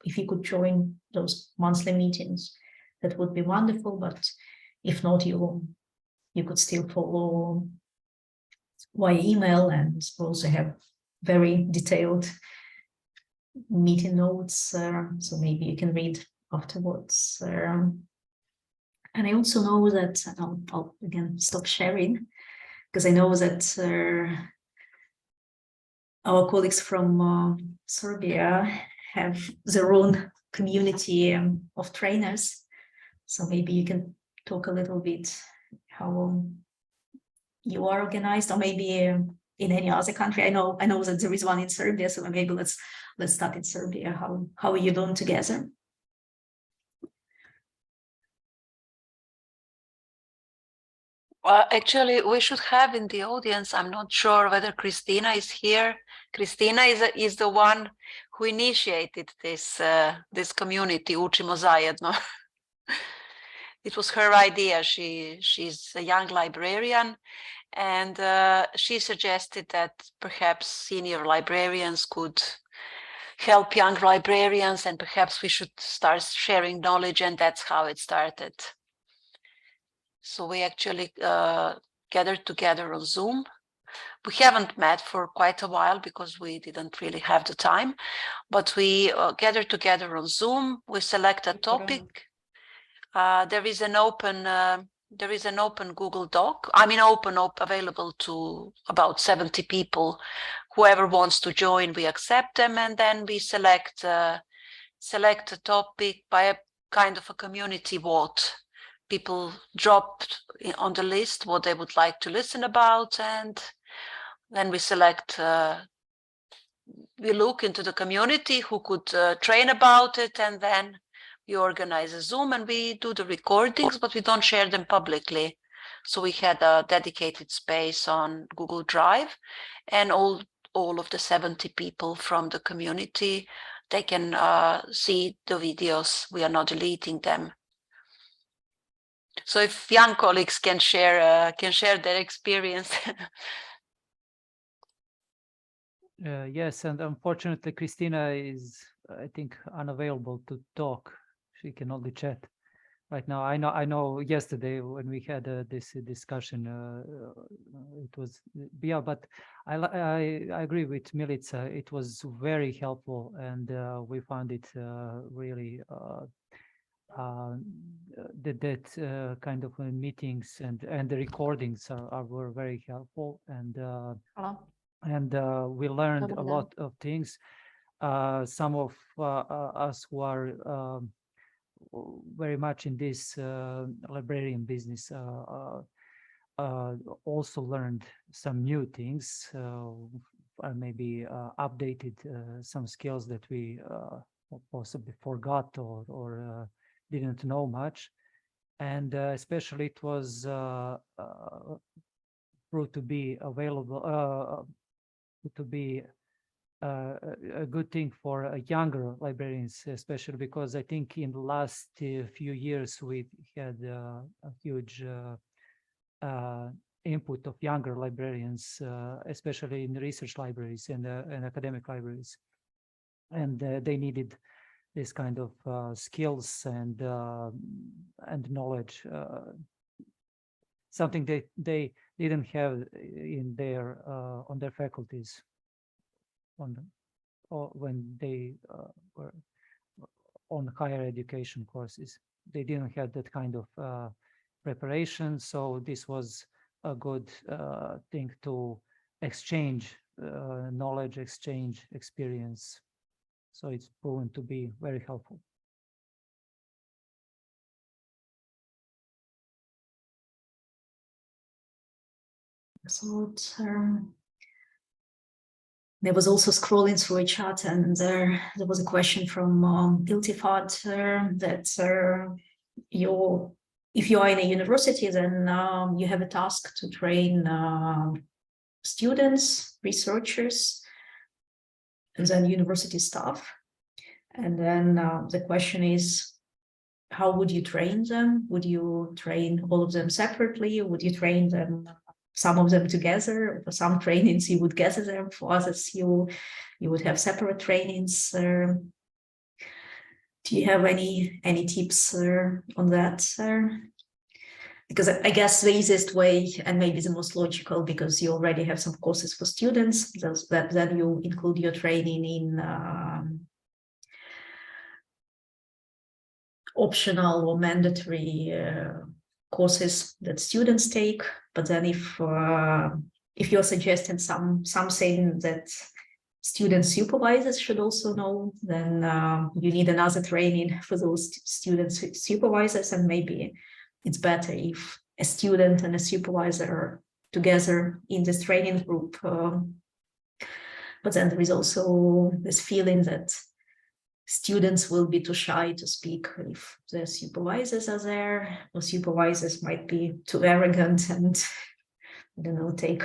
[SPEAKER 1] if you could join those monthly meetings, that would be wonderful. But if not, you could still follow via email, and we also have very detailed meeting notes, so maybe you can read afterwards. And I also know that, I'll again stop sharing, because I know that our colleagues from Serbia have their own community of trainers. So maybe you can talk a little bit how you are organized, or maybe in any other country. I know that there is one in Serbia, so maybe let's start in Serbia. How are you doing together?
[SPEAKER 2] Well, actually, we should have in the audience, I'm not sure whether Christina is here. Christina is the one who initiated this community, Učimo zajedno. It was her idea. She's a young librarian, and she suggested that perhaps senior librarians could help young librarians, and perhaps we should start sharing knowledge, and that's how it started. So we actually gathered together on Zoom. We haven't met for quite a while because we didn't really have the time, but we gathered together on Zoom. We select a topic. There is an open Google Doc. I mean, open available to about 70 people. Whoever wants to join, we accept them, and then we select a topic by a kind of a community vote. People dropped on the list what they would like to listen about, and then we select, we look into the community who could train about it, and then we organize a Zoom and we do the recordings, but we don't share them publicly. So we had a dedicated space on Google Drive, and all of the 70 people from the community, they can see the videos. We are not deleting them. So if young colleagues can share their experience.
[SPEAKER 3] Yes, and unfortunately, Christina is, I think, unavailable to talk. She can only chat right now. I know. Yesterday when we had this discussion, it was but I agree with Milica. It was very helpful, and we found it really that kind of meetings and the recordings were very helpful, and we learned a lot of things. Some of us who are very much in this librarian business also learned some new things, maybe updated some skills that we possibly forgot or didn't know much. And especially it was proved to be available, to be a good thing for younger librarians, especially because I think in the last few years we had a huge input of younger librarians, especially in research libraries and academic libraries, and they needed this kind of skills and knowledge, something they didn't have in their on their faculties when they were on higher education courses. They didn't have that kind of preparation, so this was a good thing to exchange knowledge, exchange experience. So it's proven to be very helpful.
[SPEAKER 1] So there was also scrolling through a chat, and there was a question from Iltifat that if you are in a university, then you have a task to train students, researchers, and then university staff. And then the question is, how would you train them? Would you train all of them separately? Would you train them, some of them together? For some trainings, you would gather them. For others, you would have separate trainings. Do you have any tips on that? Because I guess the easiest way, and maybe the most logical, because you already have some courses for students, that then you include your training in optional or mandatory courses that students take. But then if you're suggesting something that student supervisors should also know, then you need another training for those student supervisors, and maybe it's better if a student and a supervisor are together in this training group. But then there is also this feeling that students will be too shy to speak if their supervisors are there, or supervisors might be too arrogant and, I don't know, take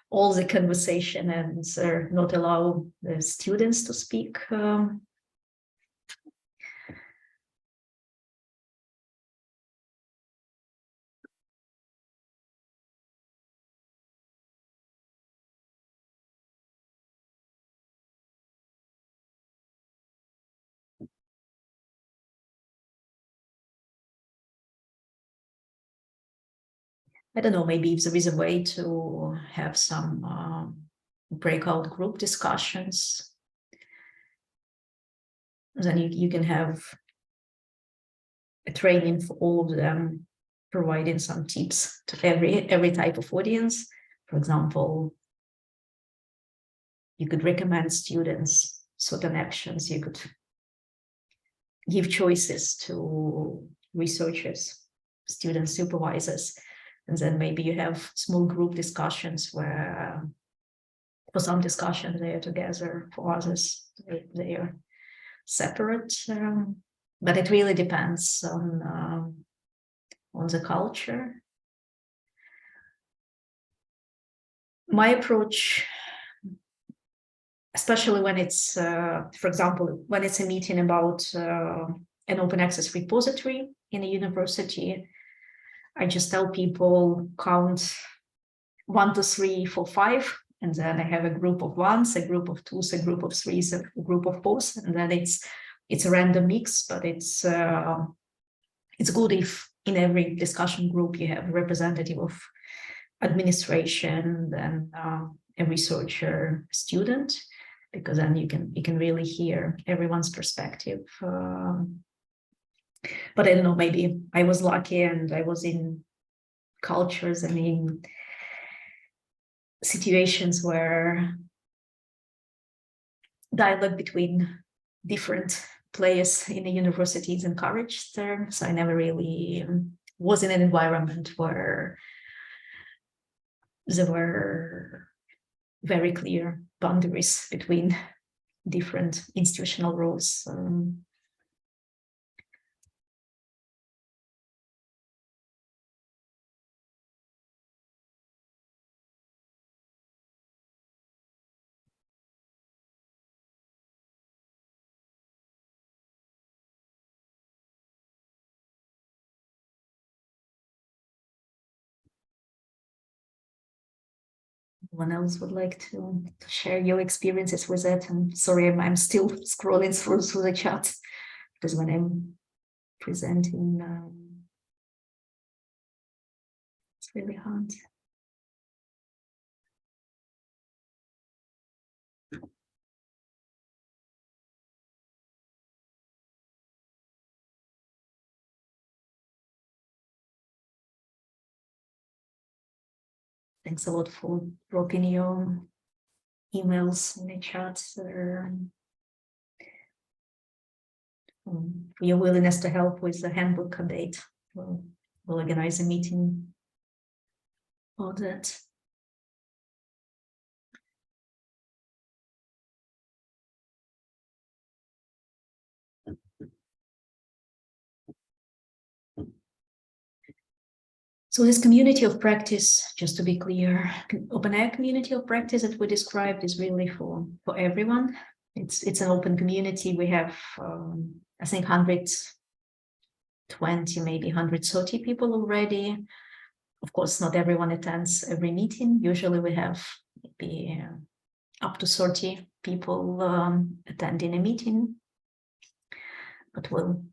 [SPEAKER 1] all the conversation and not allow the students to speak. I don't know, maybe if there is a way to have some breakout group discussions, then you can have a training for all of them, providing some tips to every type of audience. For example, you could recommend students certain actions, you could give choices to researchers, student supervisors, and then maybe you have small group discussions where for some discussion they are together, for others they are separate. But it really depends on the culture. My approach, especially when it's, for example, when it's a meeting about an open access repository in a university, I just tell people count 1, 2, 3, 4, 5, and then I have a group of ones, a group of twos, a group of threes, a group of fours, and then it's a random mix, but it's good if in every discussion group you have a representative of administration and a researcher, student, because then you can really hear everyone's perspective. But I don't know, maybe I was lucky and I was in cultures and in situations where dialogue between different players in the university is encouraged there. So I never really was in an environment where there were very clear boundaries between different institutional roles. Anyone else would like to share your experiences with it? I'm sorry, I'm still scrolling through the chat, because when I'm presenting, it's really hard. Thanks a lot for dropping your emails in the chat, for your willingness to help with the handbook update. We'll organize a meeting for that. So this community of practice, just to be clear, OpenAIRE community of practice that we described is really for everyone. It's an open community. We have, I think, 120, maybe 130 people already. Of course, not everyone attends every meeting. Usually we have maybe up to 30 people attending a meeting, but we'll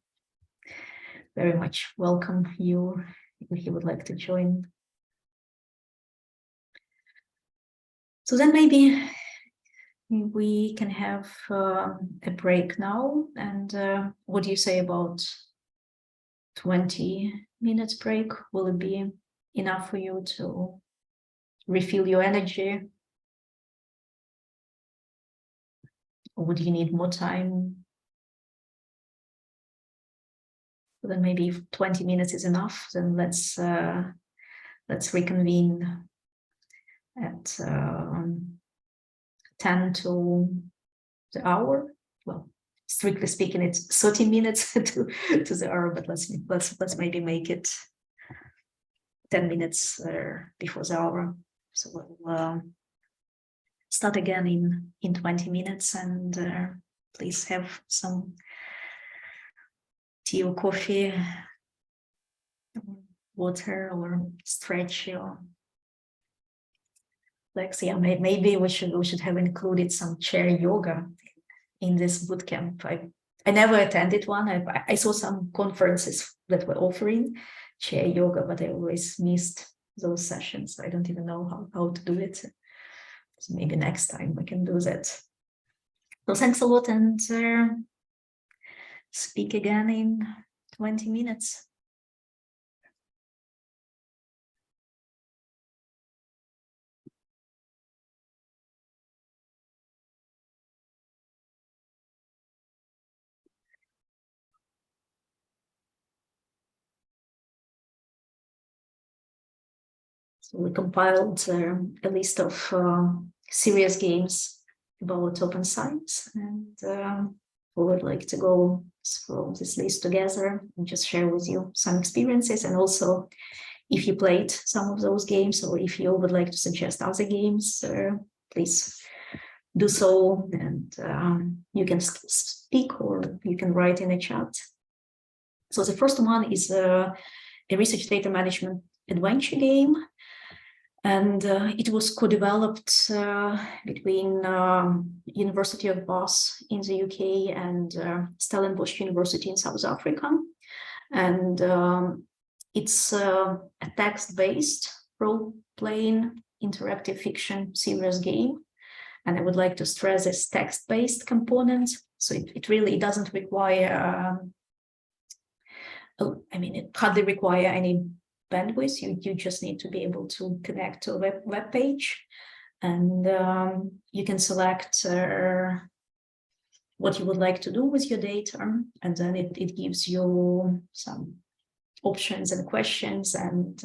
[SPEAKER 1] very much welcome you if you would like to join. So then maybe we can have a break now. And what do you say about 20 minutes break? Will it be enough for you to refill your energy? Or would you need more time? So then maybe if 20 minutes is enough, then let's reconvene at 10 to the hour. Well, strictly speaking, it's 30 minutes to the hour, but let's maybe make it 10 minutes before the hour. So we'll start again in 20 minutes, and please have some tea or coffee, water, or stretch your legs. Yeah, maybe we should have included some chair yoga in this bootcamp. I never attended one. I saw some conferences that were offering chair yoga, but I always missed those sessions. I don't even know how to do it. So maybe next time we can do that. So thanks a lot, and speak again in 20 minutes. So we compiled a list of serious games about open science, and we would like to go through this list together and just share with you some experiences. And also, if you played some of those games, or if you would like to suggest other games, please do so. And you can speak or you can write in the chat. So the first one is a research data management adventure game. And it was co-developed between University of Bath in the UK and Stellenbosch University in South Africa. And it's a text-based role-playing interactive fiction serious game. And I would like to stress this text-based component. So it really doesn't require, it hardly require any bandwidth. You just need to be able to connect to a web page, and you can select what you would like to do with your data, and then it gives you some options and questions, and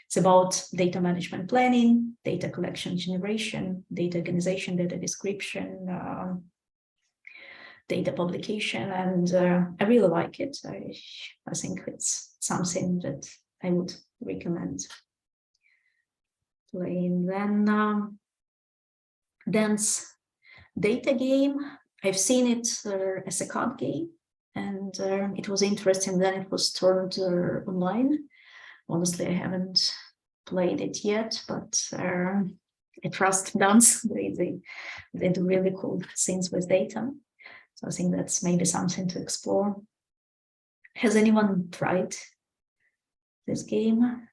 [SPEAKER 1] it's about data management planning, data collection generation, data organization, data description, data publication, and I really like it. I think it's something that I would recommend playing. Then Dance Data Game. I've seen it as a card game, and it was interesting. Then it was turned online. Honestly, I haven't played it yet, but I trust Dance. They do really cool things with data. So I think that's maybe something to explore. Has anyone tried this game?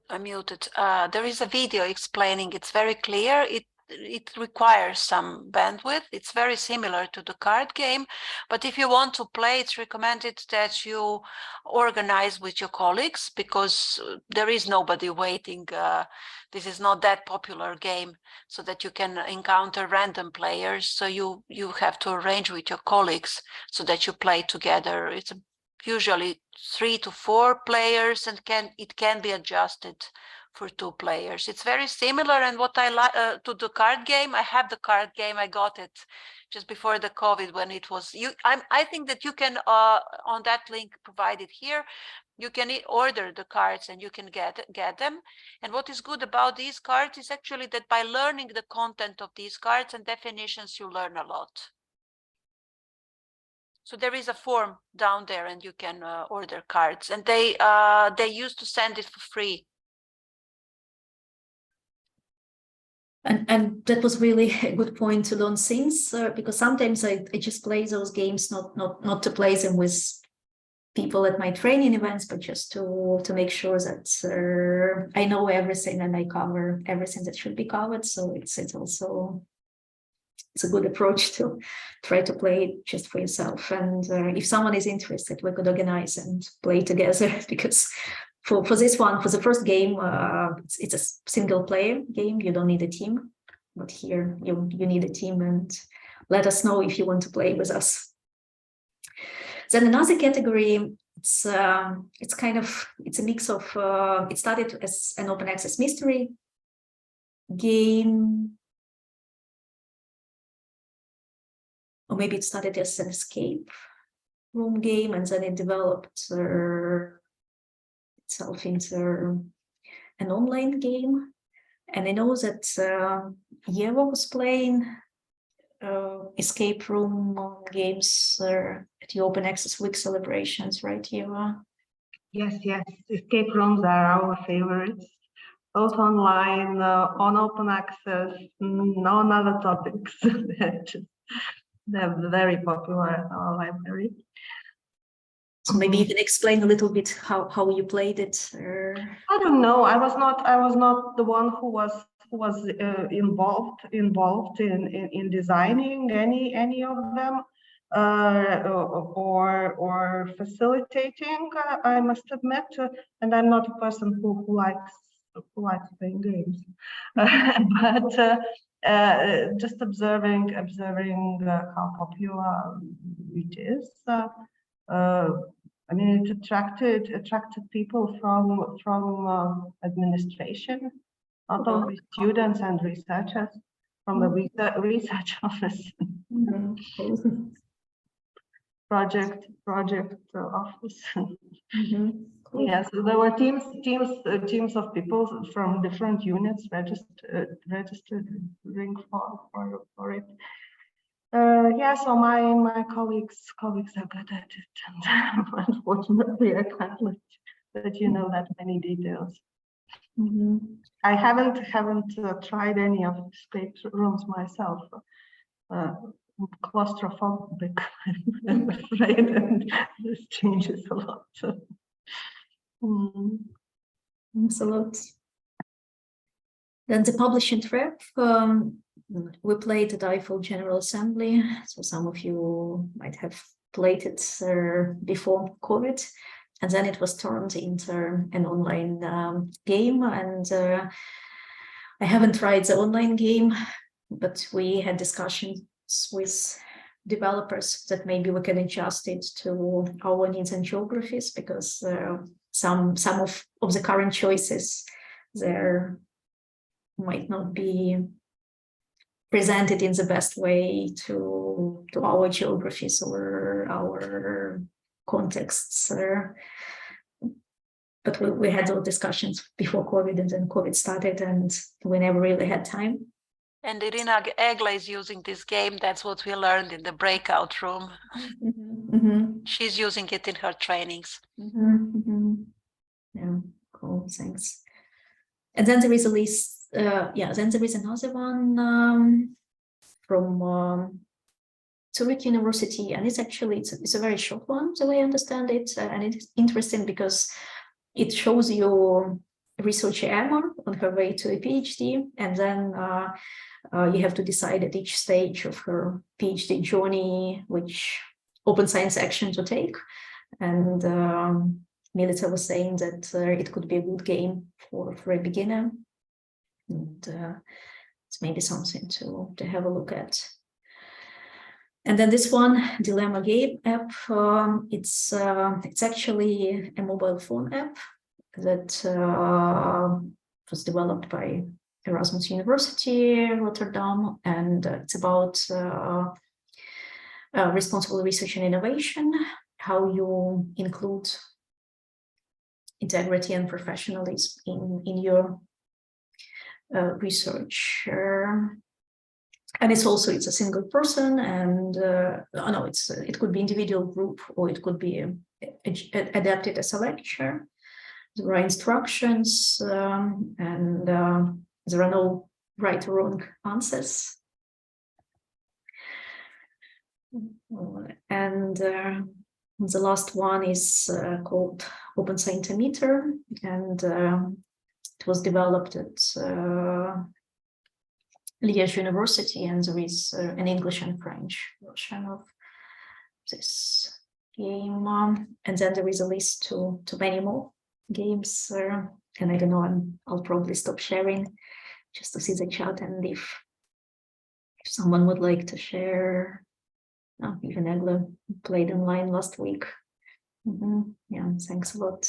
[SPEAKER 2] I'm muted. There is a video explaining. It's very clear. It requires some bandwidth. It's very similar to the card game, but if you want to play, it's recommended that you organize with your colleagues, because there is nobody waiting. This is not that popular game, so that you can encounter random players. So you have to arrange with your colleagues so that you play together. It's usually 3 to 4 players, and it can be adjusted for 2 players. It's very similar, and what I like to the card game. I have the card game. I got it just before the COVID when it was. I think that you can on that link provided here, you can order the cards and you can get them. And what is good about these cards is actually that by learning the content of these cards and definitions, you learn a lot. So there is a form down there, and you can order cards, and they used to send it for free.
[SPEAKER 1] And that was really a good point to learn things, because sometimes I just play those games not to play them with people at my training events, but just to make sure that I know everything and I cover everything that should be covered. So it's also a good approach to try to play it just for yourself. And if someone is interested, we could organize and play together, because for this one, for the first game, it's a single player game. You don't need a team, but here you need a team, and let us know if you want to play with us. Then another category, it's a mix of, it started as an open access mystery game, or maybe it started as an escape room game, and then it developed itself into an online game. And I know that Yeva was playing escape room games at the Open Access Week celebrations, right, Yeva?
[SPEAKER 4] Yes, escape rooms are our favorites, both online, on open access, on other topics. They're very popular at our library.
[SPEAKER 1] So maybe you can explain a little bit how you played it.
[SPEAKER 4] I don't know. I was not the one who was involved in designing any of them or facilitating. I must admit, and I'm not a person who likes playing games, but just observing how popular it is. I mean, it attracted people from administration, not only students and researchers, from the research office, project office.
[SPEAKER 1] Cool.
[SPEAKER 4] Yes, there were teams of people from different units registering for it. Yeah, so my colleagues are good at it, and unfortunately I can't let you know that many details. I haven't tried any of the escape rooms myself. Claustrophobic, I'm afraid, and this changes a lot.
[SPEAKER 1] Thanks a lot. Then the publishing rep, we played at EIFL General Assembly, so some of you might have played it before COVID, and then it was turned into an online game, and I haven't tried the online game, but we had discussions with developers that maybe we can adjust it to our needs and geographies, because some of the current choices there might not be presented in the best way to our geographies or our contexts. But we had those discussions before COVID, and then COVID started, and we never really had time.
[SPEAKER 2] And Iryna Egla is using this game. That's what we learned in the breakout room. She's using it in her trainings.
[SPEAKER 1] Yeah, cool, thanks. And then there is a list, then there is another one from Zurich University, and it's actually, it's a very short one, the way I understand it, and it's interesting because it shows you researcher Emma on her way to a PhD, and then you have to decide at each stage of her PhD journey which open science action to take. And Milica was saying that it could be a good game for a beginner, and it's maybe something to have a look at. And then this one, Dilemma Game app, it's actually a mobile phone app that was developed by Erasmus University, Rotterdam, and it's about responsible research and innovation, how you include integrity and professionalism in your research. And it's a single person, and it could be individual, group, or it could be adapted as a lecture. There are instructions, and there are no right or wrong answers. And the last one is called Open Scientimeter, and it was developed at Liège University, and there is an English and French version of this game. And then there is a list to many more games, and I don't know, I'll probably stop sharing just to see the chat, and if someone would like to share. Even Egla played online last week. Yeah, thanks a lot.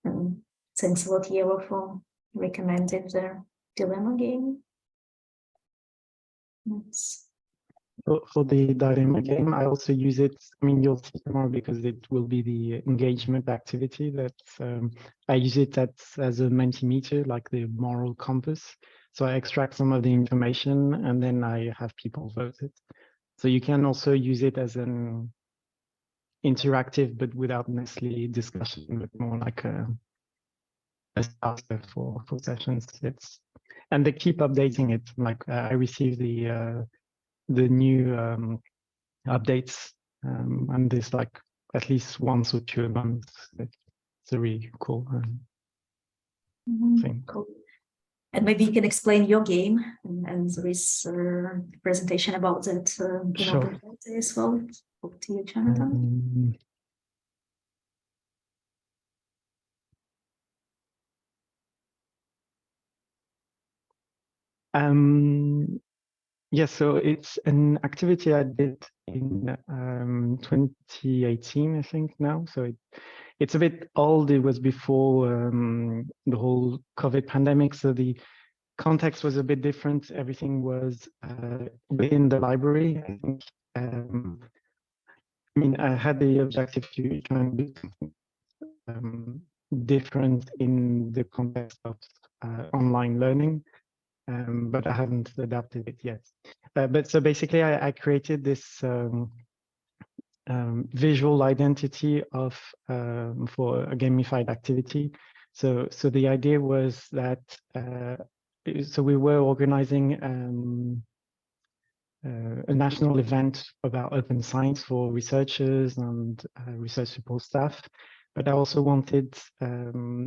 [SPEAKER 1] And thanks a lot, Eva, for recommending the Dilemma game.
[SPEAKER 5] For the dilemma game, I also use it. I mean, you'll see more because it will be the engagement activity that I use it as a Mentimeter, like the moral compass. So I extract some of the information and then I have people vote it. So you can also use it as an interactive, but without necessarily discussion, but more like a starter for sessions. And they keep updating it. Like I received the new updates, and there's like at least once or two a month. It's a really cool thing.
[SPEAKER 1] Cool. And maybe you can explain your game, and there is a presentation about that
[SPEAKER 5] Sure.
[SPEAKER 1] as well. Over to you, Jonathan.
[SPEAKER 5] Yeah, so it's an activity I did in 2018, I think now. So it's a bit old. It was before the whole COVID pandemic. So the context was a bit different. Everything was within the library. I think, I mean, I had the objective to try and do something different in the context of online learning. but I haven't adapted it yet. But so basically, I created this visual identity of for a gamified activity. So the idea was that so we were organizing a national event about open science for researchers and research support staff. But I also wanted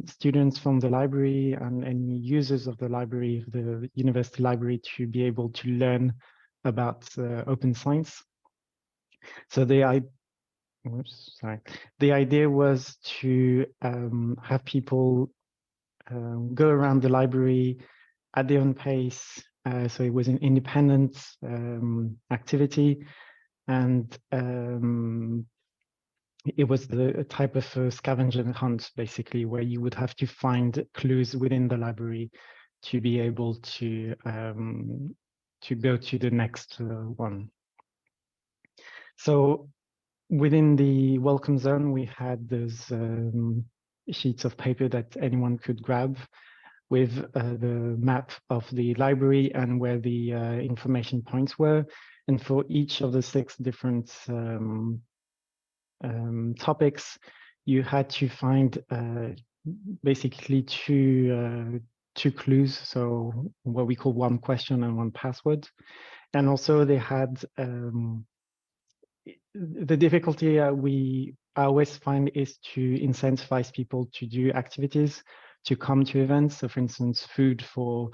[SPEAKER 5] students from the library and any users of the library, the university library, to be able to learn about open science. So the idea was to have people go around the library at their own pace. So it was an independent activity, and it was the type of scavenger hunt, basically, where you would have to find clues within the library to be able to go to the next one. So within the welcome zone, we had those sheets of paper that anyone could grab with the map of the library and where the information points were. And for each of the 6 different topics, you had to find basically two clues, so what we call one question and one password. And also they had the difficulty I always find is to incentivize people to do activities, to come to events. So for instance, food for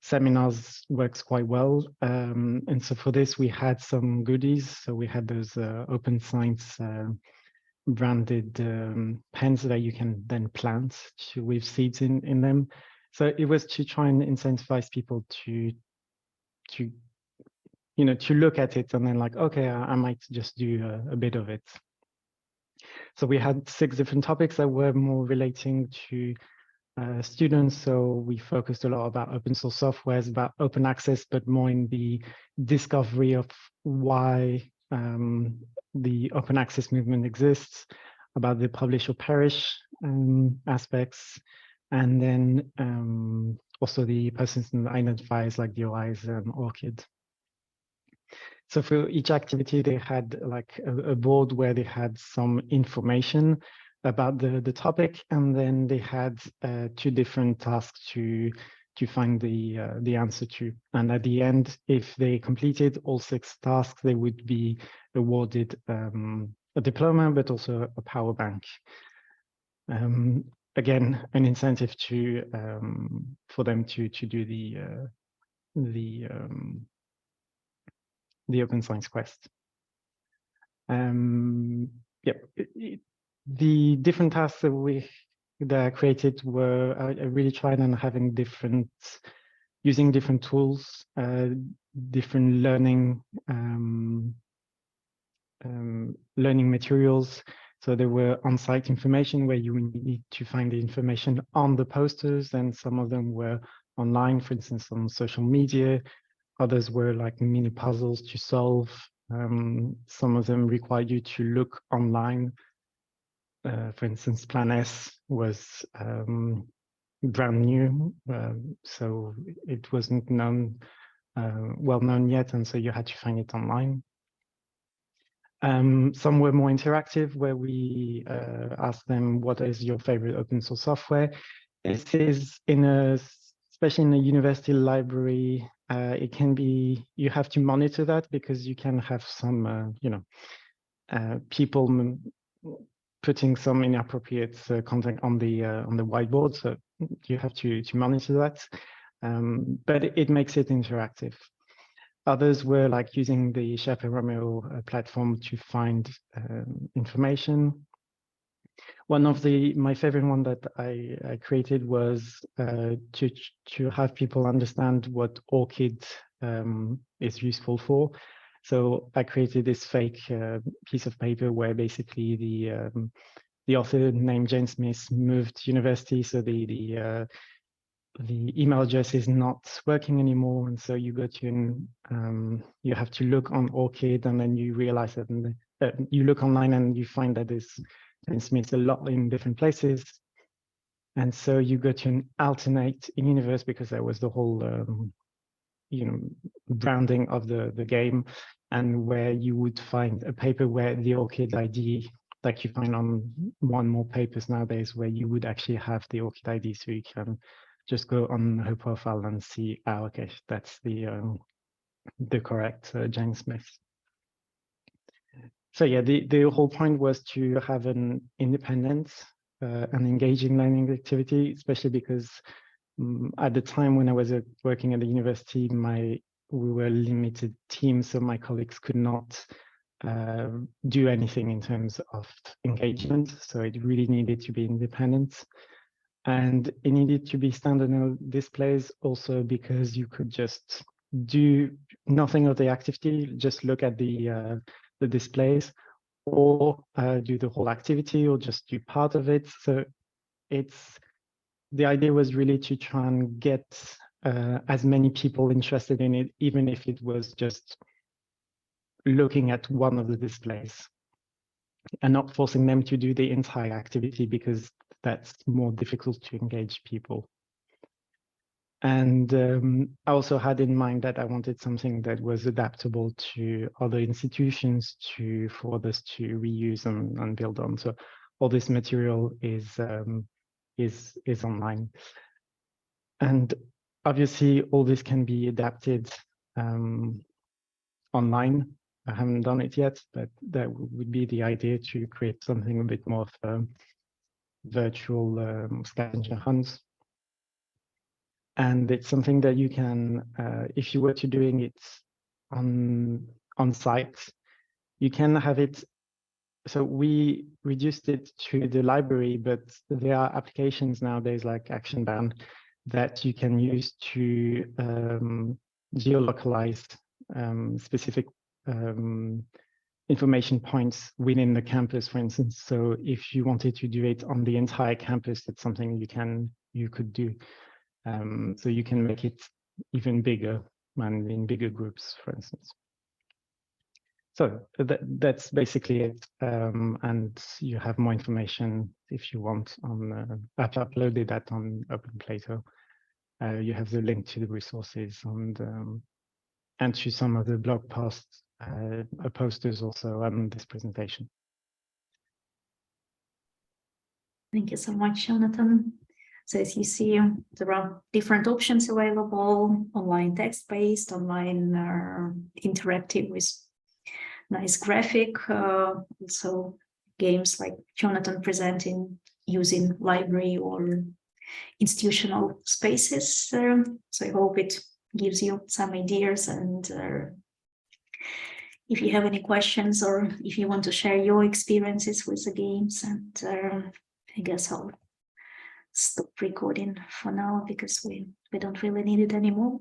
[SPEAKER 5] seminars works quite well. And so for this, we had some goodies. So we had those open science branded pens that you can then plant with seeds in them. So it was to try and incentivize people to look at it and then like, okay, I might just do a bit of it. So we had 6 different topics that were more relating to students. So we focused a lot about open source software, about open access, but more in the discovery of why the open access movement exists, about the publish or perish aspects, and then also the persistent identifiers like DOIs and ORCID. So for each activity, they had like a board where they had some information about the topic, and then they had 2 different tasks to find the answer to. And at the end, if they completed all 6 tasks, they would be awarded a diploma, but also a power bank. Again, an incentive to for them to do the Open Science Quest. The different tasks that I created were I really tried on having using different tools, different learning materials. So there were on-site information where you need to find the information on the posters, and some of them were online, for instance, on social media. Others were like mini puzzles to solve. Some of them required you to look online. For instance, Plan S was brand new, so it wasn't well known yet, and so you had to find it online. Some were more interactive, where we asked them, what is your favorite open source software? This is especially in a university library, it can be, you have to monitor that because you can have some, people putting some inappropriate content on the whiteboard. So you have to monitor that, but it makes it interactive. Others were like using the Sherpa Romeo platform to find information. One of my favorite one that I created was to have people understand what ORCID is useful for. So I created this fake piece of paper where basically the author named Jane Smith moved university, so the email address is not working anymore, and so you go to you have to look on ORCID, and then you realize that you look online and you find that there's Jane Smith a lot in different places, and so you go to an alternate universe, because that was the whole branding of the game, and where you would find a paper where the ORCID ID, like you find on more and more papers nowadays, where you would actually have the ORCID ID, so you can just go on her profile and see, okay, that's the correct Jane Smith. So yeah, the whole point was to have an independent and engaging learning activity, especially because at the time when I was working at the university, we were a limited team, so my colleagues could not do anything in terms of engagement. So it really needed to be independent. And it needed to be standalone displays also because you could just do nothing of the activity, just look at the displays, or do the whole activity, or just do part of it. So the idea was really to try and get as many people interested in it, even if it was just looking at one of the displays, and not forcing them to do the entire activity, because that's more difficult to engage people. And I also had in mind that I wanted something that was adaptable to other institutions for others to reuse and build on. So all this material is online. And obviously all this can be adapted online. I haven't done it yet, but that would be the idea, to create something a bit more of virtual scavenger hunts. And it's something that you can, if you were to doing it on site, you can have it. So we reduced it to the library, but there are applications nowadays like Action Band that you can use to geolocalize specific information points within the campus, for instance. So if you wanted to do it on the entire campus, it's something you could do. So you can make it even bigger and in bigger groups, for instance. So that's basically it. And you have more information if you want on, I've uploaded that on OpenPlato. You have the link to the resources and to some of the blog posts, posters also on this presentation.
[SPEAKER 1] Thank you so much, Jonathan. So as you see, there are different options available: online text-based, online interactive with nice graphic, also games like Jonathan presenting using library or institutional spaces. So I hope it gives you some ideas, and if you have any questions or if you want to share your experiences with the games, and I guess I'll stop recording for now because we don't really need it anymore.